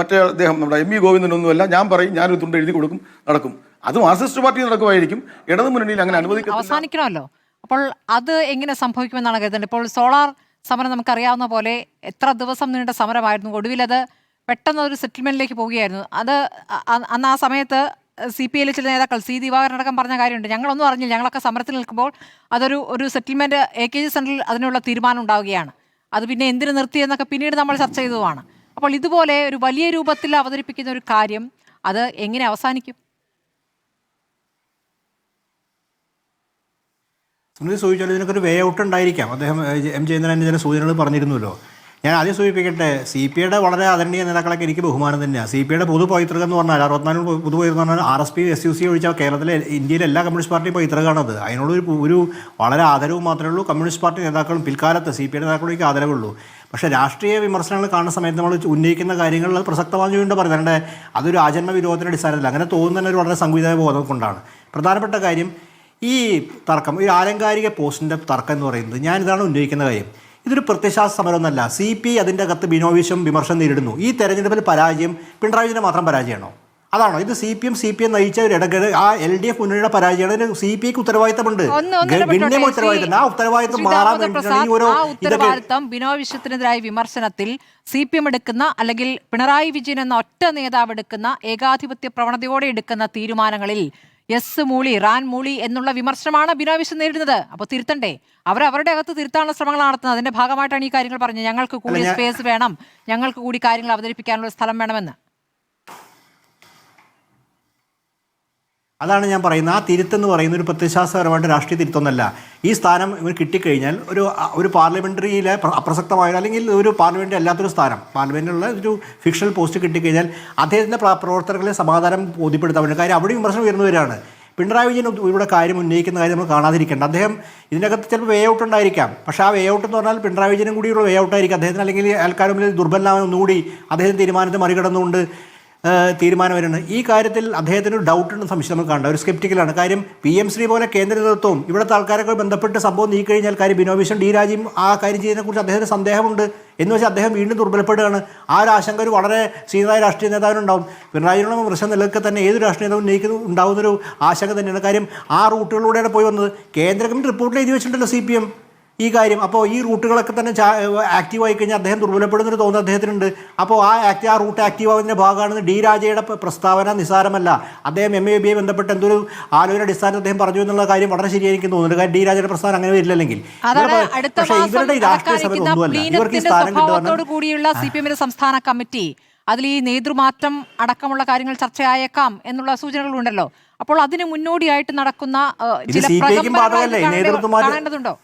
മറ്റേ അദ്ദേഹം നമ്മുടെ ME ഗോവിന്ദൻ ഒന്നുമല്ല, ഞാൻ പറയും ഞാനൊരു തുണ്ട് എഴുതി കൊടുക്കും നടക്കും. അത് മാർക്സിസ്റ്റ് പാർട്ടി നടക്കുമായിരിക്കും. ഇടതു മുന്നണിയിൽ അങ്ങനെ അവസാനിക്കണമല്ലോ. അപ്പോൾ അത് എങ്ങനെ സംഭവിക്കുമെന്നാണ് കരുതുന്നത്? ഇപ്പോൾ സോളാർ സമരം നമുക്കറിയാവുന്ന പോലെ എത്ര ദിവസം നീണ്ട സമരമായിരുന്നു. ഒടുവിൽ അത് പെട്ടെന്ന് ഒരു സെറ്റിൽമെന്റിലേക്ക് പോവുകയായിരുന്നു. അത് അന്ന് ആ സമയത്ത് CPI ചില നേതാക്കൾ C ദിവാകരൻ അടക്കം പറഞ്ഞ കാര്യമുണ്ട്. ഞങ്ങളൊന്നും അറിഞ്ഞില്ല, ഞങ്ങളൊക്കെ സമരത്തിൽ നിൽക്കുമ്പോൾ ഒരു സെറ്റിൽമെന്റ് AKG സെന്ററിൽ അതിനുള്ള തീരുമാനം ഉണ്ടാവുകയാണ്. അത് പിന്നെ എന്തിനു നിർത്തിയെന്നൊക്കെ പിന്നീട് നമ്മൾ ചർച്ച ചെയ്തതുമാണ്. അപ്പോൾ ഇതുപോലെ ഒരു വലിയ രൂപത്തിൽ അവതരിപ്പിക്കുന്ന ഒരു കാര്യം അത് എങ്ങനെ അവസാനിക്കും? സൂചിച്ചാൽ ഇതിനൊക്കെ വേ ഔട്ട് ഉണ്ടായിരിക്കാം. അദ്ദേഹം M ജയചന്ദ്രൻ ചില സൂചനകൾ പറഞ്ഞിരുന്നല്ലോ. ഞാൻ ആദ്യം സൂചിപ്പിക്കട്ടെ, CPIയുടെ വളരെ ആദരണീയ നേതാക്കളൊക്കെ എനിക്ക് ബഹുമാനം തന്നെയാണ്. CPIയുടെ പൊതു പൈതൃകം എന്ന് പറഞ്ഞാൽ 64 പൊതു പൈതൃകം എന്ന് പറഞ്ഞാൽ RSP SUC ഒഴിച്ചാൽ കേരളത്തിലെ ഇന്ത്യയിലെ എല്ലാ കമ്മ്യൂണിസ്റ്റ് പാർട്ടിയും പൈതൃകമാണത്. അതിനോട് ഒരു വളരെ ആദരവ് മാത്രമേ ഉള്ളൂ. കമ്മ്യൂണിസ്റ്റ് പാർട്ടി നേതാക്കളും പിൽക്കാലത്ത് CPIയുടെ നേതാക്കളൊക്കെ ആദരവുള്ളൂ. പക്ഷേ രാഷ്ട്രീയ വിമർശനങ്ങൾ കാണുന്ന സമയത്ത് നമ്മൾ ഉന്നയിക്കുന്ന കാര്യങ്ങൾ പ്രസക്തമാണെന്ന് വീണ്ടും പറയുന്നത് അതൊരു ആജന്മ വിരോധത്തിൻ്റെ അടിസ്ഥാനത്തിൽ അങ്ങനെ തോന്നുന്ന ഒരു വളരെ സംവിധാന ബോധം കൊണ്ടാണ്. പ്രധാനപ്പെട്ട കാര്യം ഈ തർക്കം, ഈ ആലങ്കാരിക പോസ്റ്റിൻ്റെ തർക്കം എന്ന് പറയുന്നത് ഞാനിതാണ് ഉന്നയിക്കുന്ന കാര്യം. ഇതൊരു പ്രത്യശാസ്ത്ര സമരമൊന്നുമല്ല. CPI അതിൻ്റെ അകത്ത് വിമർശനം നേരിടുന്നു. ഈ തെരഞ്ഞെടുപ്പിൽ പരാജയം പിണറായി വിജയൻ്റെ മാത്രം പരാജയമാണോ? അതാണോ? ഇത് CPM നയിച്ച ഒരു ആ LDF മുന്നണിയുടെ പരാജയമാണ്. ഇതിന് CPIക്ക് ഉത്തരവാദിത്തമുണ്ട്, ഗണ്യമായ ഉത്തരവാദിത്തം. ആ ഉത്തരവാദിത്തം മാറാൻ ഉത്തരവാദിത്തം ബിനോയ് വിശ്വത്തിനെതിരായ വിമർശനത്തിൽ CPM എടുക്കുന്ന, അല്ലെങ്കിൽ പിണറായി വിജയൻ എന്ന ഒറ്റ നേതാവ് എടുക്കുന്ന, ഏകാധിപത്യ പ്രവണതയോടെ എടുക്കുന്ന തീരുമാനങ്ങളിൽ റാൻ മൂളി എന്നുള്ള വിമർശനമാണ് ബിനോയ് വിശ്വം നേരിടുന്നത്. അപ്പോൾ തിരുത്തണ്ടേ? അവരുടെ അകത്ത് തിരുത്താനുള്ള ശ്രമങ്ങൾ നടത്തുന്നത്. അതിന്റെ ഭാഗമായിട്ടാണ് ഈ കാര്യങ്ങൾ പറഞ്ഞത്. ഞങ്ങൾക്ക് കൂടി സ്പേസ് വേണം, ഞങ്ങൾക്ക് കൂടി കാര്യങ്ങൾ അവതരിപ്പിക്കാനുള്ള സ്ഥലം വേണമെന്ന്. അതാണ് ഞാൻ പറയുന്നത്. ആ തിരുത്തെന്ന് പറയുന്ന ഒരു പ്രത്യശാസ്ത്രപരമായിട്ട് രാഷ്ട്രീയ തിരുത്തൊന്നല്ല. ഈ സ്ഥാനം ഇവർ കിട്ടിക്കഴിഞ്ഞാൽ ഒരു പാർലമെൻ്ററിയിലെ അപ്രസക്തമായ, അല്ലെങ്കിൽ ഒരു പാർലമെൻ്ററി അല്ലാത്തൊരു സ്ഥാനം, പാർലമെൻറ്റിലുള്ള ഒരു ഫിക്ഷണൽ പോസ്റ്റ് കിട്ടിക്കഴിഞ്ഞാൽ അദ്ദേഹത്തിൻ്റെ പ്രവർത്തകർകളെ സമാധാനം ബോധ്യപ്പെടുത്താൻ വേണ്ടി. കാര്യം അവിടെ വിമർശനം ഉയർന്നുവരികയാണ്. പിണറായി വിജയൻ ഇവിടെ കാര്യം ഉന്നയിക്കുന്ന കാര്യം നമ്മൾ കാണാതിരിക്കേണ്ട. അദ്ദേഹം ഇതിനകത്ത് ചിലപ്പോൾ വേ ഔട്ട് ഉണ്ടായിരിക്കാം. പക്ഷേ ആ വേ ഔട്ട് എന്ന് പറഞ്ഞാൽ പിണറായി വിജയനും കൂടിയുള്ള വേ ഔട്ടായിരിക്കും. അദ്ദേഹത്തിന് അല്ലെങ്കിൽ ആൾക്കാരും ദുർബലനായ ഒന്നുകൂടി അദ്ദേഹം തീരുമാനത്തെ മറികടന്നുകൊണ്ട് തീരുമാനം വരുന്നത്. ഈ കാര്യത്തിൽ അദ്ദേഹത്തിന് ഒരു ഡൗട്ടുണ്ട്, സംശയം നമ്മൾ കണ്ട ഒരു സ്കെപ്റ്റിക്കലാണ്. കാര്യം PM ശ്രീ പോലെ കേന്ദ്ര നേതൃത്വവും ഇവിടുത്തെ ആൾക്കാരൊക്കെ ബന്ധപ്പെട്ട് സംഭവം നീക്കിക്കഴിഞ്ഞാൽ കാര്യം ബിനോയ് വിശ്വം D രാജയും ആ കാര്യം ചെയ്യുന്നതിനെക്കുറിച്ച് അദ്ദേഹത്തിന് സന്ദേഹമുണ്ട്. എന്ന് വെച്ചാൽ അദ്ദേഹം വീണ്ടും ദുർബലപ്പെടുകയാണ്. ആ ഒരു ആശങ്ക ഒരു വളരെ സീനിയറായ രാഷ്ട്രീയ നേതാവിനുണ്ടാവും. പിണറായിയുള്ള പ്രശ്നം നിലനിൽക്കെ തന്നെ ഏതൊരു രാഷ്ട്രീയ നേതാവും ഉണ്ടാകുന്നൊരു ആശങ്ക തന്നെയാണ്. കാര്യം ആ റൂട്ടുകളിലൂടെയാണ് പോയി വന്നത്. കേന്ദ്ര കമ്മിറ്റി റിപ്പോർട്ടിൽ എഴുതി വെച്ചിട്ടുണ്ടല്ലോ CPM ഈ കാര്യം. അപ്പോൾ ഈ റൂട്ടുകളൊക്കെ തന്നെ ആക്റ്റീവായി കഴിഞ്ഞാൽ അദ്ദേഹം ദുർബലപ്പെടുന്നൊരു തോന്നുന്നു അദ്ദേഹത്തിനുണ്ട്. അപ്പോൾ ആ റൂട്ട് ആക്റ്റീവ് ആവുന്നതിൻ്റെ ഭാഗമാണെന്ന് D രാജയുടെ പ്രസ്താവന നിസ്സാരമല്ല. അദ്ദേഹം MABയെ ബന്ധപ്പെട്ട് എന്തൊരു ആലോചന അടിസ്ഥാനത്തിൽ അദ്ദേഹം പറഞ്ഞു എന്നുള്ള കാര്യം വളരെ ശരിയായിരിക്കും തോന്നുന്നുണ്ട്. കാരണം D രാജയുടെ പ്രസ്താവന അങ്ങനെ വരില്ലെങ്കിൽ. പക്ഷേ ഇവരുടെ ഈ രാഷ്ട്രീയ സമരം ഒന്നുമല്ല. ഇവർക്ക് ഈ സ്ഥാനം കിട്ടുവാനുള്ള CPMന്റെ സംസ്ഥാന കമ്മിറ്റി അതിൽ ഈ നേതൃമാറ്റം അടക്കമുള്ള കാര്യങ്ങൾ ചർച്ചയായേക്കാം എന്നുള്ള സൂചനകളുണ്ടല്ലോ. അപ്പോൾ അതിന് മുന്നോടിയായിട്ട് നടക്കുന്ന ചില കാണേണ്ടതുണ്ടോ?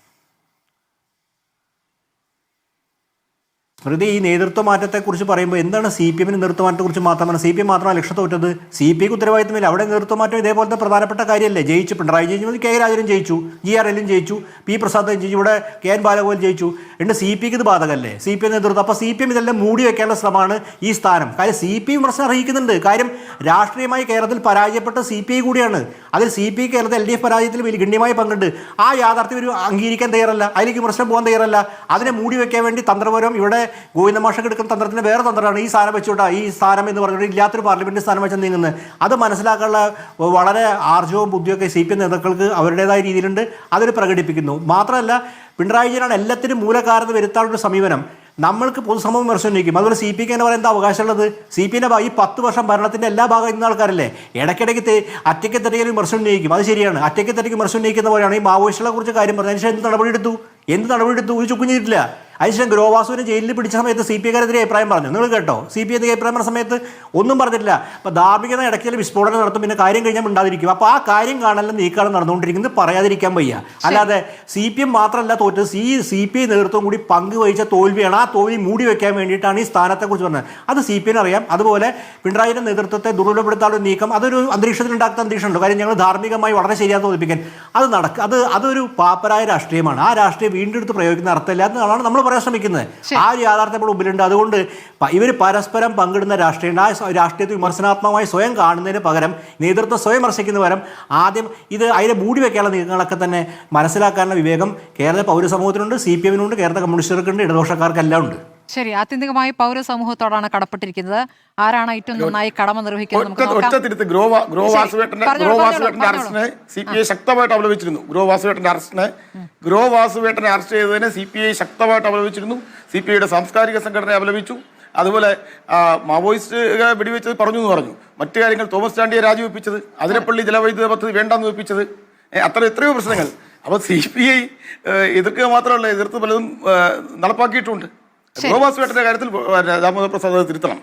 സ്മൃതി, ഈ നേതൃത്വ മാറ്റത്തെക്കുറിച്ച് പറയുമ്പോൾ എന്താണ് CPMന് നേതൃത്വമാറ്റത്തെക്കുറിച്ച് മാത്രമാണ്? CPM മാത്രമാണ് ലക്ഷ്യം തോറ്റത്. CPIക്ക് ഉത്തരവാദിത്തമില്ല. അവിടെ നേതൃത്വമാറ്റം ഇതേപോലത്തെ പ്രധാനപ്പെട്ട കാര്യമല്ലേ. ജയിച്ചു, പിണറായി ജയിച്ചു, K രാജനും ജയിച്ചു, GRL ജയിച്ചു, P പ്രസാദ് ജയിച്ചു, ഇവിടെ KN ബാലഗോപാൽ ജയിച്ചു. എന്നിട്ട് CPIക്ക് ഇത് ബാധകമല്ലേ? CPM നേതൃത്വം. അപ്പോൾ CPM ഇതെല്ലാം മൂടി വയ്ക്കാനുള്ള ശ്രമമാണ് ഈ സ്ഥാനം. കാര്യം CPI വിമർശനം അർഹിക്കുന്നുണ്ട്. കാര്യം രാഷ്ട്രീയമായി കേരളത്തിൽ പരാജയപ്പെട്ട CPI കൂടിയാണ്. അതിൽ CPI കേരളത്തിൽ LDF പരാജയത്തിൽ വലിയ ഗണ്യമായ പങ്കുണ്ട്. ആ യാഥാർത്ഥ്യം ഒരു അംഗീകരിക്കാൻ തയ്യാറല്ല, അതിലേക്ക് വിമർശനം പോകാൻ തയ്യാറല്ല. അതിനെ മൂടി വയ്ക്കാൻ വേണ്ടി തന്ത്രപരം ഇവിടെ ഗോവിന്ദ മാഷൊക്കെ എടുക്കുന്ന തന്ത്രത്തിന് വേറെ തന്ത്രമാണ് ഈ സ്ഥാനം വെച്ചുകൊണ്ടാ ഈ സ്ഥാനം എന്ന് പറഞ്ഞിട്ട് ഇല്ലാത്തൊരു പാർലമെന്റ് സ്ഥാനം വെച്ച് നീങ്ങുന്നത്. അത് മനസ്സിലാക്കാനുള്ള വളരെ ആർജവും ബുദ്ധിയൊക്കെ CPM നേതാക്കൾക്ക് അവരുടേതായ രീതിയിലുണ്ട്. അതിൽ പ്രകടിപ്പിക്കുന്നു. മാത്രമല്ല പിണറായി വിജയനാണ് എല്ലാത്തിനും മൂലകാരണം വരുത്താനുള്ള സമീപനം. നമ്മൾക്ക് പൊതുസമൂഹം വിമർശനം ഉന്നയിക്കും. അതുപോലെ CPക്ക് എന്ന് പറയുന്ന എന്താ അവകാശമുള്ളത്? CPന്റെ ഈ 10 വർഷം ഭരണത്തിന്റെ എല്ലാ ഭാഗം ഇന്ന ആൾക്കാരല്ലേ ഇടയ്ക്കിടയ്ക്ക് അറ്റയ്ക്ക് തെറ്റിക്കൽ വിമർശനം ഉന്നയിക്കും. അത് ശരിയാണ്. അറ്റയ്ക്ക് തെറ്റിക്ക് വിമർശനം ഉന്നയിക്കുന്ന പോലെയാണ് ഈ മാവോയിസ്റ്റുകളെ കുറിച്ച് കാര്യം പറഞ്ഞത്. അതിനുശേഷം എന്ത് നടപടിയെടുത്തു? ഒരു ചുക്കും ചെയ്തിട്ടില്ല. അതിനുശേഷം ഗ്രോവാസുവിനെ ജയിലിൽ പിടിച്ച സമയത്ത് CPക്കാരെതിരെ അഭിപ്രായം പറഞ്ഞു. നിങ്ങൾ കേട്ടോ? CPI എതിരെ അഭിപ്രായം പറഞ്ഞ സമയത്ത് ഒന്നും പറഞ്ഞിട്ടില്ല. അപ്പോൾ ധാർമ്മികത ഇടയ്ക്കൽ വിസ്ഫോടനം നടത്തും, പിന്നെ കാര്യം കഴിഞ്ഞാൽ ഉണ്ടാതിരിക്കും. അപ്പോൾ ആ കാര്യം കാണാനും നീക്കാണ് നടന്നുകൊണ്ടിരിക്കുന്നത്. പറയാതിരിക്കാൻ വയ്യ. അല്ലാതെ CPM മാത്രമല്ല തോറ്റത്, CPI നേതൃത്വം കൂടി പങ്കുവഹിച്ച തോൽവിയാണ്. ആ തോൽവി മൂടി വെക്കാൻ വേണ്ടിയിട്ടാണ് ഈ സ്ഥാനത്തെക്കുറിച്ച് പറഞ്ഞത്. അത് CPM അറിയാം. അതുപോലെ പിണറായിയുടെ നേതൃത്വത്തെ ദുർബലപ്പെടുത്താനുള്ള നീക്കം അതൊരു അന്തരീക്ഷത്തിൽ ഉണ്ടാക്കുന്ന അന്തരീക്ഷമുണ്ട്. കാര്യം ഞങ്ങൾ ധാർമ്മികമായി വളരെ ശരിയാന്ന് തോന്നിപ്പിക്കാൻ അതൊരു പാപ്പരായ രാഷ്ട്രീയമാണ്. ആ രാഷ്ട്രീയം വീണ്ടും എടുത്ത് പ്രയോഗിക്കുന്ന അർത്ഥമില്ല എന്നതാണ് നമ്മൾ പറയാൻ ശ്രമിക്കുന്നത്. ആ യാഥാർത്ഥ്യം മുമ്പിലുണ്ട്. അതുകൊണ്ട് ഇവർ പരസ്പരം പങ്കിടുന്ന രാഷ്ട്രീയം, ആ രാഷ്ട്രീയത്തെ വിമർശനാത്മകമായി സ്വയം കാണുന്നതിന് പകരം, നേതൃത്വം സ്വയം വിമർശിക്കുന്നതിന് പകരം ആദ്യം അതിനെ മൂടി വെക്കാനുള്ള നീക്കങ്ങളൊക്കെ തന്നെ മനസ്സിലാക്കാനുള്ള വിവേകം കേരള പൗരസമൂഹത്തിനുണ്ട്, CPMനുണ്ട്, കേരള കമ്മ്യൂണിസ്റ്റുകാർക്കുണ്ട്, ഇടതുപക്ഷക്കാർക്കെല്ലാം ഉണ്ട്. ശരി, ആത്യന്തികമായി പൗരസമൂഹത്തോടാണ് കടപ്പെട്ടിരിക്കുന്നത്. ആരാണ് ഏറ്റവും നന്നായി കടമ നിർവഹിക്കുന്നത്? ഗ്രോവാസുവേട്ടന്റെ അറസ്റ്റിനെ CPI ശക്തമായിട്ട് അപലപിച്ചിരുന്നു. ഗ്രോവാസുവേട്ടന്റെ അറസ്റ്റ് ചെയ്തതിനെ CPI ശക്തമായിട്ട് അപലപിച്ചിരുന്നു. CPIയുടെ സാംസ്കാരിക സംഘടനയെ അപലപിച്ചു. അതുപോലെ മാവോയിസ്റ്റ് വെടിവെച്ചത് പറഞ്ഞു. മറ്റു കാര്യങ്ങൾ തോമസ് ചാണ്ടിയെ രാജിവെപ്പിച്ചത്, അതിരപ്പള്ളി ജലവൈദ്യുത പദ്ധതി വേണ്ടെന്ന് വെപ്പിച്ചത്, എത്രയോ പ്രശ്നങ്ങൾ. അപ്പോൾ CPI എതിർക്കുക മാത്രമല്ല, എതിർത്ത് പലതും നടപ്പാക്കിയിട്ടുണ്ട്. ഗോവാസുവേട്ടന്റെ കാര്യത്തിൽ ദാമോദർ പ്രസാദ് തിരുത്തണം.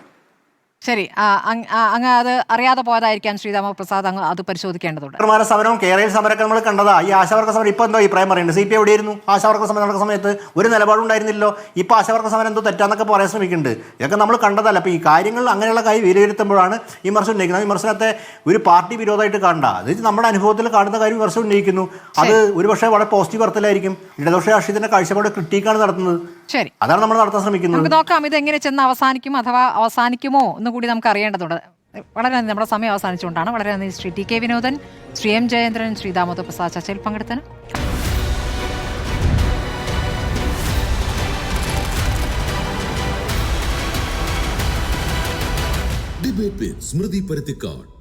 ശരി, അങ്ങ് അത് അറിയാതെ പോയതായിരിക്കാം ശ്രീരാമ പ്രസാദ്. അങ്ങ് അത് പരിശോധിക്കേണ്ടതുണ്ട്. സമരം കേരളയിൽ സമരമൊക്കെ നമ്മൾ കണ്ടതാ. ഈ ആശാവർക്ക സമരം ഇപ്പൊ എന്തോ അഭിപ്രായം പറയുന്നത്? CPI എവിടെയായിരുന്നു ആശാവർക്ക സമരം നടക്കുന്ന സമയത്ത്? ഒരു നിലപാടുണ്ടായിരുന്നില്ലോ. ഇപ്പൊ ആശാവർക്ക സമരം എന്തോ തെറ്റാന്നൊക്കെ പറയാൻ ശ്രമിക്കുന്നുണ്ട്. ഇതൊക്കെ നമ്മൾ കണ്ടതല്ല. അപ്പൊ ഈ കാര്യങ്ങൾ അങ്ങനെയുള്ള കാര്യം വിലയിരുത്തുമ്പോഴാണ് വിമർശനം ഉന്നയിക്കുന്നത്. വിമർശനത്തെ ഒരു പാർട്ടി വിരോധമായിട്ട് കാണണ്ട. അത് നമ്മുടെ അനുഭവത്തിൽ കാണുന്ന കാര്യം വിമർശനം ഉന്നയിക്കുന്നു. അത് ഒരുപക്ഷെ വളരെ പോസിറ്റീവ് അർത്ഥത്തിലായിരിക്കും. ഇടതുപക്ഷ രാഷ്ട്രീയത്തിന്റെ കാഴ്ചപ്പാട് ക്രിട്ടിക്കാണ് നടത്തുന്നത്. ശരി, അതാണ് നമ്മൾ നടത്താൻ ശ്രമിക്കുന്നത്. നമുക്ക് നോക്കാം ഇത് എങ്ങനെ ചെന്ന് അവസാനിക്കും, അഥവാ അവസാനിക്കുമോ എന്ന് കൂടി നമുക്ക് അറിയേണ്ടതുണ്ട്. വളരെ നന്ദി. നമ്മുടെ സമയം അവസാനിച്ചുകൊണ്ടാണ്. വളരെ നന്ദി ശ്രീ TK വിനോദൻ, ശ്രീ M ജയേന്ദ്രൻ, ശ്രീ ദാമോദർ പ്രസാദ് ചർച്ചയിൽ പങ്കെടുത്തതിന്. ഡിബേറ്റ് വിത്ത് സ്മൃതി പരുത്തിക്കാട്.